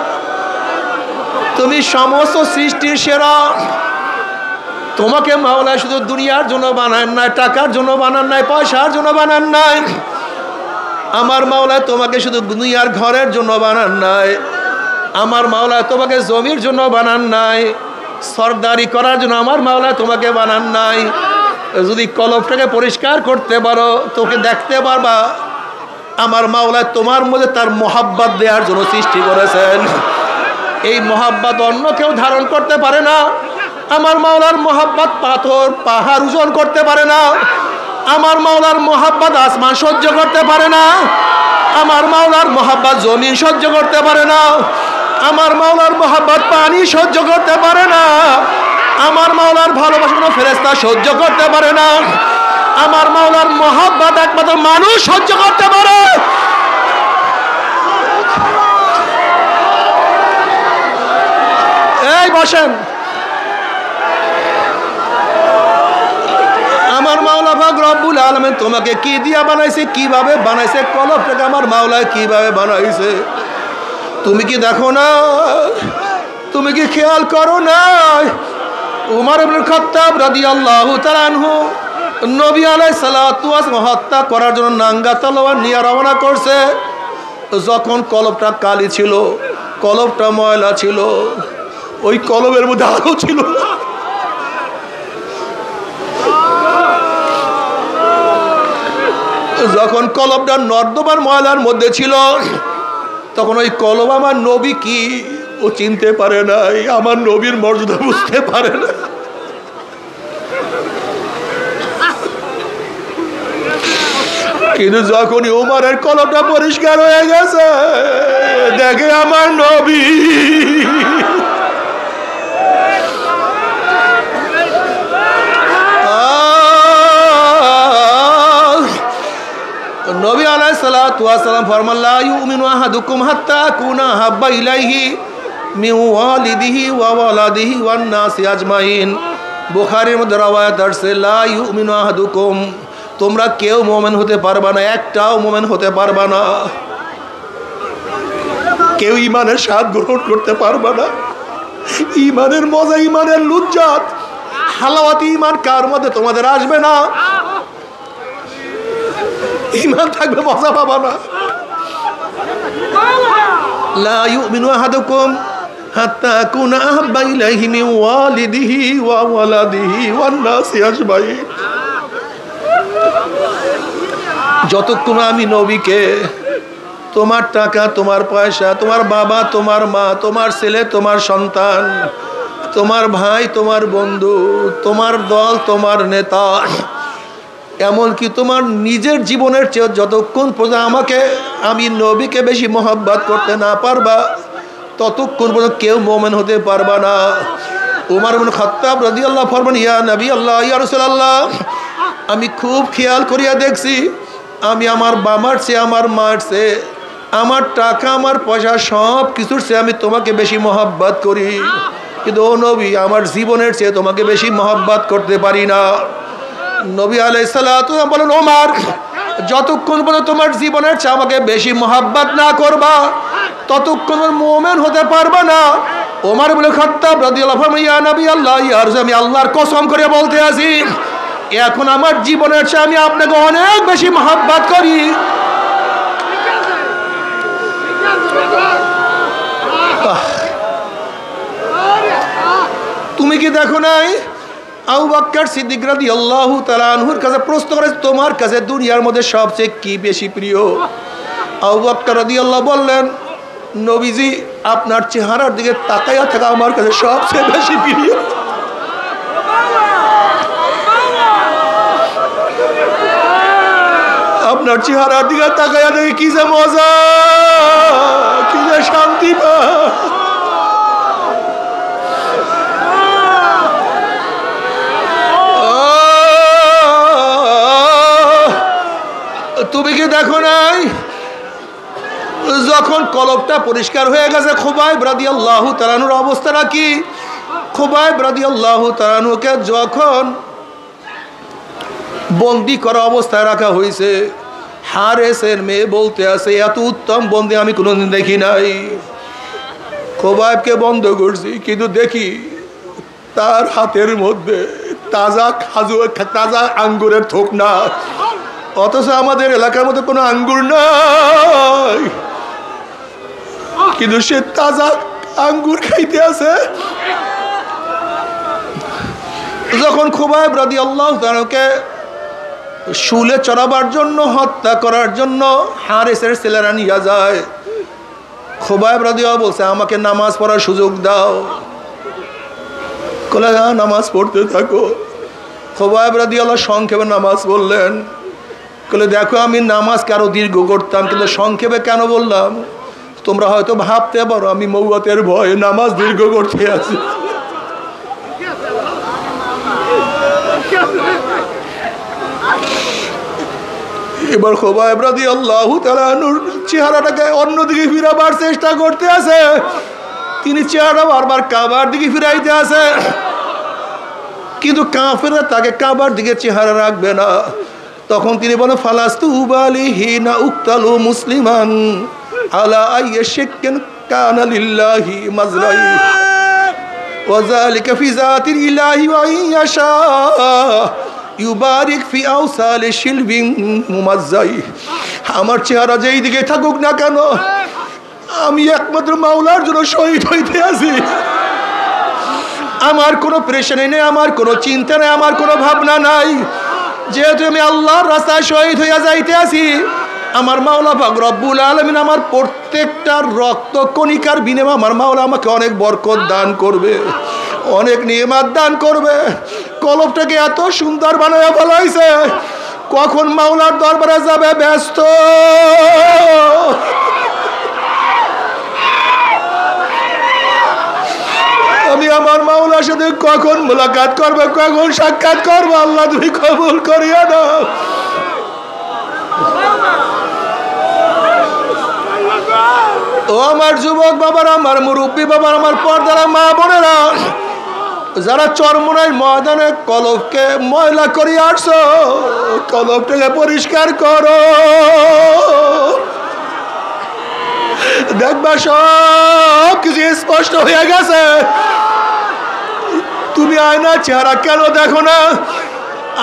Speaker 1: তুমি সমস্ত সৃষ্টির সেরা। তোমাকে মাওলা শুধু দুনিয়ার জন্য বানান নাই, টাকার জন্য বানান নাই, পয়সার জন্য বানান নাই। আমার মাওলা তোমাকে শুধু দুনিয়ার ঘরের জন্য বানান নাই, আমার মাওলা তোমাকে জমির জন্য বানান নাই, সরদারি করার জন্য আমার মাওলা তোমাকে বানান নাই। যদি কলবটাকে পরিষ্কার করতে পারো, তোকে দেখতে পারবা আমার মাওলা তোমার মধ্যে তার মোহাব্বত দেওয়ার জন্য সৃষ্টি করেছেন। এই মোহাব্বত অন্য কেউ ধারণ করতে পারে না। আমার মাওলার মোহাব্বত পাথর পাহাড় ওজন করতে পারে না। আমার মাওলার মোহাব্বত আসমান সহ্য করতে পারে না। আমার মাওলার মোহাব্বত জমিন সহ্য করতে পারে না। আমার মাওলার মোহাব্বত পানি সহ্য করতে পারে না। আমার মাওলার ভালোবাসা কোনো ফেরেশতা সহ্য করতে পারে না। আমার মাওলার মোহাব্বত একমাত্র মানুষ সহ্য করতে পারে। এই বসেন, আমার মাওলা পাক রব্বুল আলামিন তোমাকে কি দিয়া বানাইছে, কিভাবে বানাইছে, কলবটাকে আমার মাওলা কিভাবে বানাইছে তুমি কি দেখো না? তুমি কি খেয়াল করো না? উমর ইবনে খাত্তাব রাদিয়াল্লাহু তাআলা আনহু নবী আলাইহিস সালাতু ওয়াস সালাম হত্যা করার জন্য নাঙ্গা তলোয়ার নিয়ে রওনা করছে। যখন কলবটা কালি ছিল, কলবটা ময়লা ছিল, ওই কলবের মধ্যে আলো ছিল না। যখন কলবটা নর্দমার ময়লার মধ্যে ছিল, তখন ওই কলব আমার নবী কি ও চিনতে পারে নাই, আমার নবীর মর্যাদা বুঝতে পারে না। কিন্তু যখনই উমরের কলবটা পরিষ্কার হয়ে গেছে, দেখে আমার নবী, সালাতু ওয়াস সালাম ফরমান লা ইউমিনু আহাদুকুম হাত্তা কুনা হাব্বা ইলাইহি মিন ওয়ালিদিহি ওয়া ওয়ালাদিহি ওয়ান নাসি আজমাইন। বুখারীর মধ্যে রওয়ায়াত আছে লা ইউমিনু আহাদুকুম, তোমরা কেউ মুমিন হতে পারবা না, একটাও মুমিন হতে পারবা না, কেউ ঈমানের স্বাদ গ্রহণ করতে পারবা না। ঈমানের মজা, ঈমানের লুজ্জাত, হালাওয়াতি ঈমান কার মধ্যে তোমাদের আসবে না? ঈমান থাকবে, মজা পাবা না। লা ইউমিনু আহাদুকুম হাত্তা আকুনা আহাব্বা ইলাইহি মিন ওয়ালিদিহি ওয়া ওয়ালাদিহি ওয়ান নাসি আজমাইন। যতক্ষণ আমি নবীকে তোমার টাকা, তোমার পয়সা, তোমার বাবা, তোমার মা, তোমার ছেলে, তোমার সন্তান, তোমার ভাই, তোমার বন্ধু, তোমার দল, তোমার নেতা, এমনকি তোমার নিজের জীবনের চেয়ে যতক্ষণ পর্যন্ত আমাকে, আমি নবীকে বেশি মহব্বত করতে না পারবা, ততক্ষণ পর্যন্ত কেউ মুমিন হতে পারবা না। উমর ইবনে খাত্তাব রাদিয়াল্লাহু ফরমান ইয়া নবী আল্লাহ, ইয়া রাসূলুল্লাহ, আমি খুব খেয়াল করিয়া দেখছি আমি আমার বাবার চেয়ে, আমার মার চেয়ে, আমার টাকা, আমার পয়সা, সব কিছুর চেয়ে আমি তোমাকে বেশি মহব্বত করি, কিন্তু ও নবী আমার জীবনের চেয়ে তোমাকে বেশি মহব্বত করতে পারি না। নবী আলাইহিস সালাতু ওয়াস সালাম বলেন ওমর, যতক্ষণ পর্যন্ত তোমার জীবনের চেয়ে আমাকে বেশি মহব্বত না করবা ততক্ষণ মুমিন হতে পারবা না। ওমর ইবনে খাত্তাব রাদিয়াল্লাহু আনহু ইয়া নবী আল্লাহ, ইয়া রাসূল, আমি আল্লাহর কসম করে বলতে আছি এখন আমার জীবনের চেয়ে আমি আপনাকে অনেক বেশি মহব্বত করি। তুমি কি দেখো নাই আবু বকর সিদ্দিক রাদিয়াল্লাহু তাআলা আনহুর কাছে প্রশ্ন করে তোমার কাছে দুনিয়ার মধ্যে সবচেয়ে কি বেশি প্রিয়? আবু বকর রাদিয়াল্লাহু বললেন নবীজি আপনার চেহারার দিকে তাকায়া থাকা আমার কাছে সবচেয়ে বেশি প্রিয়। আপনার চেহারার দিকে তাকায়া দেখে কি যে মজা, কি যে শান্তি পায়। তুমি কি দেখো নাই যখন কলবটা পরিষ্কার হয়ে গেছে খুবাইব রাদিয়াল্লাহু তাআলা আনহুর অবস্থাটা কি? খুবাইব রাদিয়াল্লাহু তাআলা আনহুকে যখন বন্দি করা অবস্থায় রাখা হয়েছে, হারেসের মেয়ে বলতে আছে এত উত্তম বন্দি আমি কোনোদিন দেখি নাই। খুবাইবকে বন্ধ করছি, কিন্তু দেখি তার হাতের মধ্যে তাজা তাজা আঙ্গুরের থোক না, অথচ আমাদের এলাকার মধ্যে কোনো আঙ্গুর নাই, কিন্তু সে তাজা আঙ্গুর খাইতে আছে। যখন খুবাইব রাদিয়াল্লাহু তাআলাকে শুলে চড়াবার জন্য, হত্যা করার জন্য হারেসের ছেলেরা নিয়ে যায়, খুবাইব রাদিয়াল্লাহু বলছে আমাকে নামাজ পড়ার সুযোগ দাও। কলে নামাজ পড়তে থাকো। খুবাইব রাদিয়াল্লাহু সংক্ষেপে নামাজ বললেন। বলে দেখো আমি নামাজকে আরো দীর্ঘ করতাম, কিন্তু সংক্ষেপে কেন বললাম? তোমরা হয়তো ভাবতে পারো আমি মৌয়াতের ভয়ে নামাজ দীর্ঘ করতে আছি। এবার খুবাইব রাদিয়াল্লাহু তাআলা আনহুর চেহারাটাকে অন্যদিকে ফিরাবার চেষ্টা করতে আছে, তিনি চেহারা বারবার কাবার দিকে ফিরাইতে আছে, কিন্তু কাফেররা তাকে কাবার দিকে চেহারা রাখবে না। তখন তিনি বলেন ফালাস্তু উবালি হিনা উক্তালু মুসলিমান আলা আইয়ি শিক্কিন কানা লিল্লাহি মাজরাই ওয়া যালিকা ফি যাতিল ইলাহি ওয়া ইয়াশা ইউবারিক ফি আওসালি শিলবিন মুমাজ্জাই। আমার চেহারা যেই দিকে থাকুক না কেন আমি একমাত্র মাওলার জন্য শহীদ হইতে আছি। আমার কোনো প্রেশানি নেই, আমার কোনো চিন্তা নেই, আমার কোনো ভাবনা নাই। যেহেতু আমি আল্লাহর রাস্তায় শহীদ হইয়া যাইতে আছি, আমার মাওলা পাক রব্বুল আলামিন আমার প্রত্যেকটা রক্ত কণিকার বিনিময়ে আমার মাওলা আমাকে অনেক বরকত দান করবে, অনেক নিয়ামত দান করবে। কলবটাকে এত সুন্দর বানায়া ফেলাইছে, কখন মাওলার দরবারে যাবে ব্যস্ত। আমি আমার মাওলার সাথে কখন মুলাকাত করবে, কখন সাক্ষাৎ করবো, আল্লাহ তুমি কবুল করিয়া দাও। ও আমার যুবক বাবারা, আমার মুরব্বী বাবার, আমার পর্দারা মা বোনেরা, যারা চরমোনাই ময়দানে কলবকে ময়লা করে আসছো, কলবটাকে পরিষ্কার করো। দেখবা সব কিছু স্পষ্ট হয়ে গেছে। তুমি আয়নার চেহারা কেন দেখো না?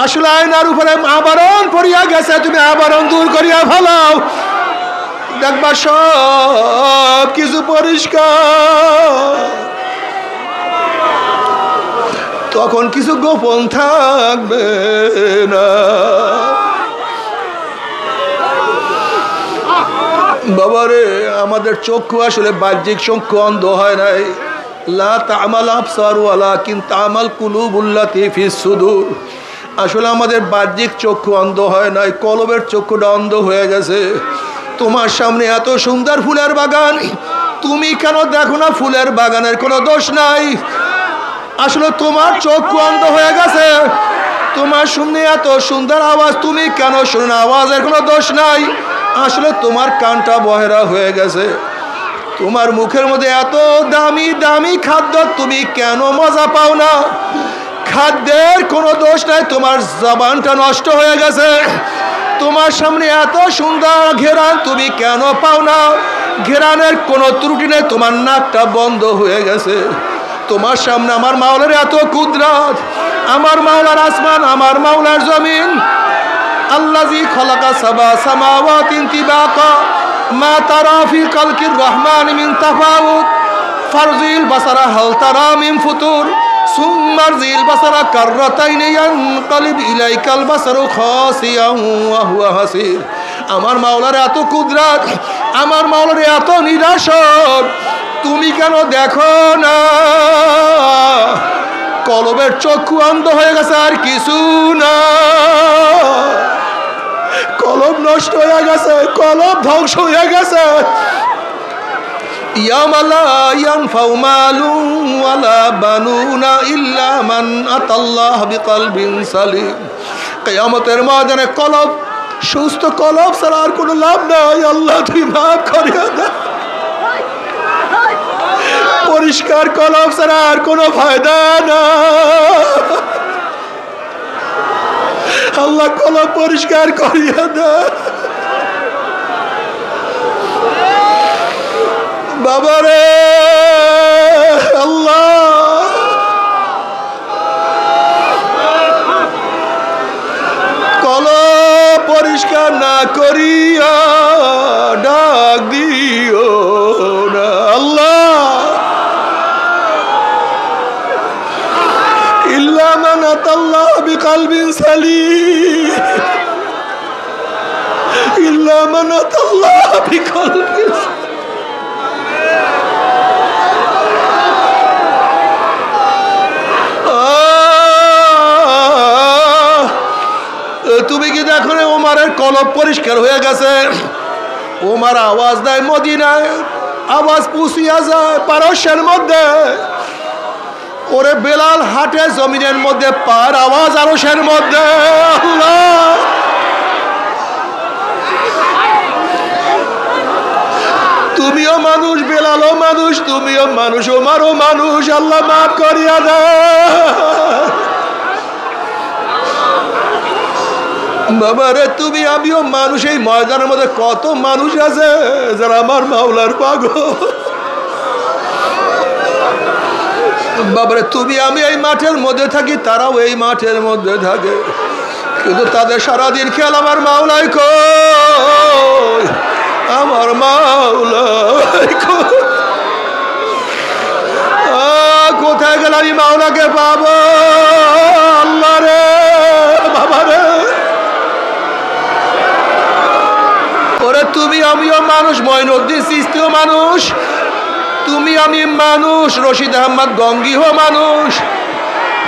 Speaker 1: আসলে আয়নার উপরে আবরণ পড়িয়া গেছে, তুমি আবরণ দূর করিয়া ফেলাও। দেখবা সব কিছু পরিষ্কার। তখন কিছু গোপন থাকবে না। বাবারে, আমাদের চক্ষু আসলে বাহ্যিক চক্ষু অন্ধ হয় নাই। লা তা'মাল আবসার ওয়ালাকিন তা'মাল কুলুবুল্লাতী ফিস সুদূর। আসলে আমাদের বাহ্যিক চক্ষু অন্ধ হয় নাই, কলবের চক্ষুটা অন্ধ হয়ে গেছে। তোমার সামনে এত সুন্দর ফুলের বাগান, তুমি কেন দেখো না ফুলের বাগানের কোনো দোষ নাই? আসলে তোমার চক্ষু অন্ধ হয়ে গেছে। তোমার শুনে এত সুন্দর আওয়াজ, তুমি কেন শোনো না আওয়াজের কোনো দোষ নাই? আসলে তোমার কানটা বহেরা হয়ে গেছে। তোমার মুখের মধ্যে এত দামি দামি খাদ্য, তুমি কেন মজা পাও না? খাদ্যের কোনো দোষ নাই, তোমার জবানটা নষ্ট হয়ে গেছে। তোমার সামনে এত সুন্দর ঘেরান, তুমি কেন পাও না? ঘেরানের কোনো ত্রুটি নেই, তোমার নাকটা বন্ধ হয়ে গেছে। তোমার সামনে আমার মাওলার এত কুদরত, আমার মাওলার আসমান, আমার মাওলার জমিন। আল্লাযী খালাকা সাবা সামাওয়াতিন তিবাকা মা তারা ফি খালকির রহমান মিন তাফাউত ফারজিল বাসারা হাল তারা মিন ফুতুর সুম্মারজিল বাসারা কাররাতাইনি ইয়ানকালিব ইলাইকাল বাসারু খাসিয়ান ওয়া হুয়া হাসির। আমার মাওলার এত কুদরত, আমার মাওলার এত নিরাসন, তুমি কেন দেখো না? কলবের চক্ষু অন্ধ হয়ে গেছে, আর কিছু না। কলব নষ্ট হয়ে গেছে, কলব ধ্বংস হয়ে গেছে। ইয়াওমা লা ইয়ানফাউ মালুন ওয়ালা বানুনা ইল্লা মান আতাল্লাহ বিকলবিন সালিম। কিয়ামতের ময়দানে কলব, সুস্থ কলব ছাড়া আর কোনো লাভ নাই। আল্লাহ তুমি মাফ করিয়া দাও। পরিষ্কার কলব ছাড়া আর কোনো ফায়দা না। আল্লাহ কলব পরিষ্কার করিয়া দাও। বাবারে আল্লাহ, কলব পরিষ্কার না করিয়া ডাক দিও না আল্লাহ। ইল্লা মান আতাল্লাহ বিকলবিন সালিম, ইল্লা মান আতাল্লাহ বিকলবিন। তুমি কি দেখো না ওমারের কলব পরিষ্কার হয়ে গেছে? ওমার আওয়াজ দেয় মদিনায়, আওয়াজ পুষিয়া যায় পারস্যের মধ্যে। ওরে বেলাল হাটে জমিনের মধ্যে, পার আওয়াজ আরশের মধ্যে। আল্লাহ, তুমিও মানুষ, বেলালও মানুষ, তুমিও মানুষ, ওমারও মানুষ। আল্লাহ মাফ করিয়া দাও। বাবারে, তুমি আমিও মানুষ। এই ময়দানের মধ্যে কত মানুষ আছে যারা আমার মাওলার পাগল। বাবারে, তুমি আমি এই মাঠের মধ্যে থাকি, তারাও এই মাঠের মধ্যে থাকে, কিন্তু তাদের সারাদিন খেয়াল আমার মাওলাই কই, আমার মাওলাই কই। কোথায় গেলে আমি মাওলাকে পাবো? আল্লাহ রে বাবারে, ওরে তুমি আমিও মানুষ, মঈনুদ্দিন চিশতিও মানুষ, তুমি আমি মানুষ, রশিদ আহমদ গঙ্গিও মানুষ,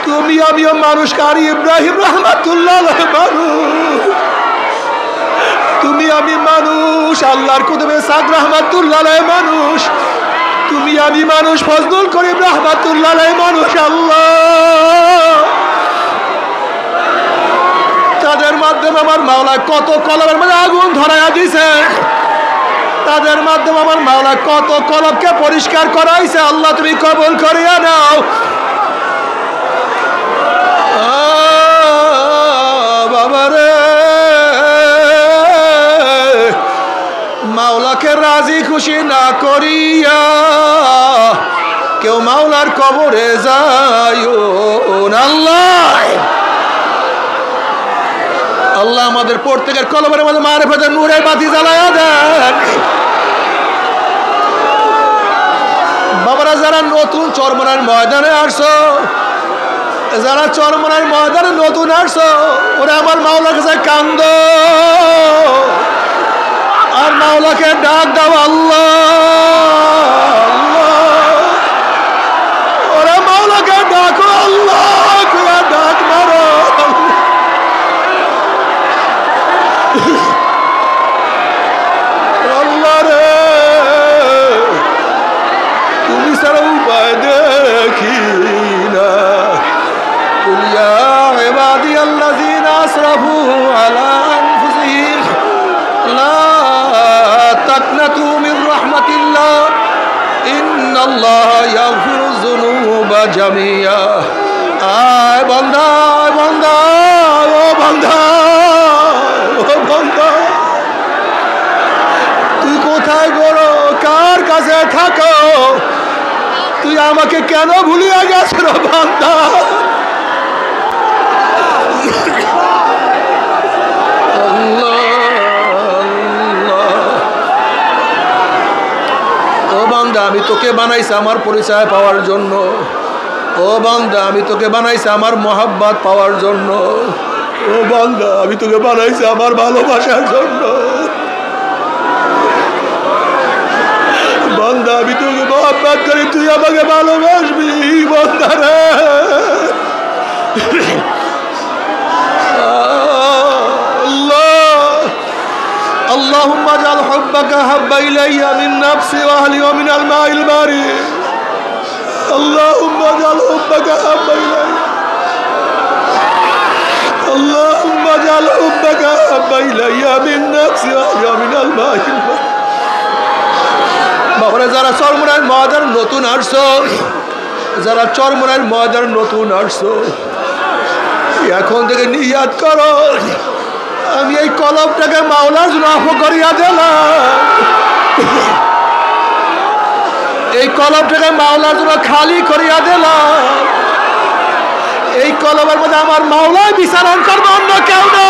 Speaker 1: তুমি আমিও মানুষ, কারি ইব্রাহিম রহমাতুল্লাহ মানুষ, তুমি আমি মানুষ, আল্লাহর কুতুবে সাদ রহমাতুল্লাহ মানুষ, তুমি আমি মানুষ, ফজলুল করিম রহমাতুল্লাহ মানুষ। আল্লাহ, তাদের মাধ্যমে আমার মাওলা কত কলবের মধ্যে আগুন ধরাইয়া দিছে। তাদের মাধ্যমে আমার মাওলা কত কলবকে পরিষ্কার করাইছে। আল্লাহ তুমি কবুল করিয়া নাও। বাবারে মাওলাকে রাজি খুশি না করিয়া কেউ মাওলার কবরে যাইও না। আল্লাহ আমাদের প্রত্যেকের কলবের মধ্যে মারিফতের নূরের বাতি জ্বালায়া দেন। বাবারা যারা নতুন চরমনার ময়দানে আসছো, যারা চরমনার ময়দানে নতুন আসছো, ওরা আমার মাওলার কাছে কান্দো আর মাওলাকে ডাক দাও আল্লাহ। ওরা মাওলাকে ডাকো আল্লাহ, ডাক মারো। আল্লাহ রে তুমি ছাড়া উপায় দেখি না। কুল ইয়া ইবাদিয়াল্লাযীনা আসরাফু আলা আনফুসিহিম লা তাকনাতু মির রাহমাতিল্লাহ ইন্নাল্লাহা ইয়াগফিরুয যুনুবা জামিয়া। আয় বান্দা, বান্দা, ও বান্দা, ও বান্দা, তুই কোথায় গড়ো, কার কাছে থাকো, তুই আমাকে কেন ভুলিয়া গেছ রে বান্দা? ও বান্দা আমি তোকে বানাইছি আমার পরিচয় পাওয়ার জন্য। ও বান্দা আমি তোকে বানাইছি আমার মহাব্বত পাওয়ার জন্য। ও বান্দা আমি তোকে বানাইছি আমার ভালোবাসার জন্য। বান্দা আমি তোকে মহাব্বত করি, তুই আমাকে ভালোবাসবি বান্দা রে। اللهم اجعل حبك احب الي من نفسي واهلي ومن الماء البارد. اللهم اجعل حبك احب الي. اللهم اجعل حبك احب الي من نفسي واهلي ومن الماء البارد. বাবারা যারা চরমনার ময়দান নতুন আসছো, যারা চরমনার ময়দান নতুন আসছো, এখন থেকে নিয়াত করো আমি এই কলবটাকে মাওলার জন্য আফ করিয়া দিলাম। এই কলবটাকে মাওলার জন্য খালি করিয়া দিলাম। এই কলবের মধ্যে আমার মাওলাই বিচারণ করবো, অন্য কেউ না।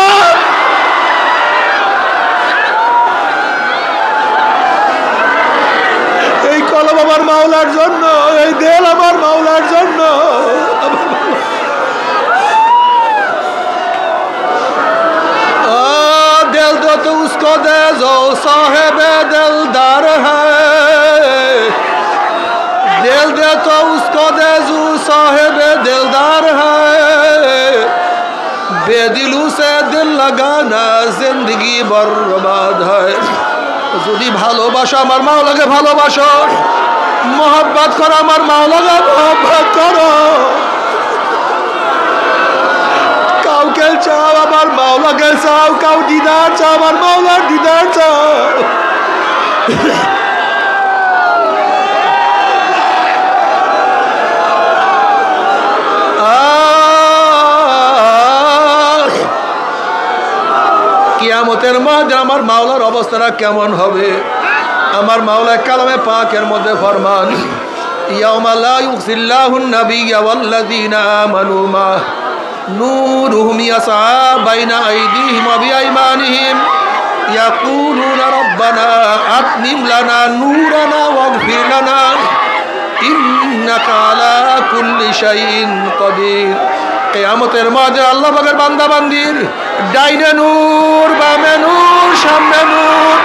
Speaker 1: এই কলব আমার মাওলার জন্য, এই দেল আমার মাওলার জন্য। दिल दो तो उसको दे जो साहेब दिलदार है। दिल दे तो उसको दे जो साहेब दिलदार है। बेदिलों से दिल लगाना जिंदगी बर्बाद है। যদি ভালোবাসো আমার মাওলাকে ভালোবাসো, মোহাব্বত করো আমার মাওলাকে মোহাব্বত করো। কাউকে চাও আমার মাওলাকে চাও, কাউ দিদার চাও আমার মাওলার দিদার চাও। কিয়ামতের মধ্যে আমার মাওলার অবস্থাটা কেমন হবে? আমার মাওলা কালামে পাকের মধ্যে ফরমান, ইয়াউমা লা ইউখজিল্লাহুন নাবিয়্যা ওয়াল্লাযীনা আমানু মা নূরুহুম ইয়াসআ বাইনা আইদিহিম ওয়া বিআইমানিহিম ইয়াকুলুনা রাব্বানা আতমিম লানা নূরানা ওয়াগফির লানা ইন্নাকা আলা কুল্লি শাইইন কাদির। কিয়ামতের মাঝে আল্লাহ পাকের বান্দা বান্দির ডাইনে নূর, বামে নূর, সামনে নূর,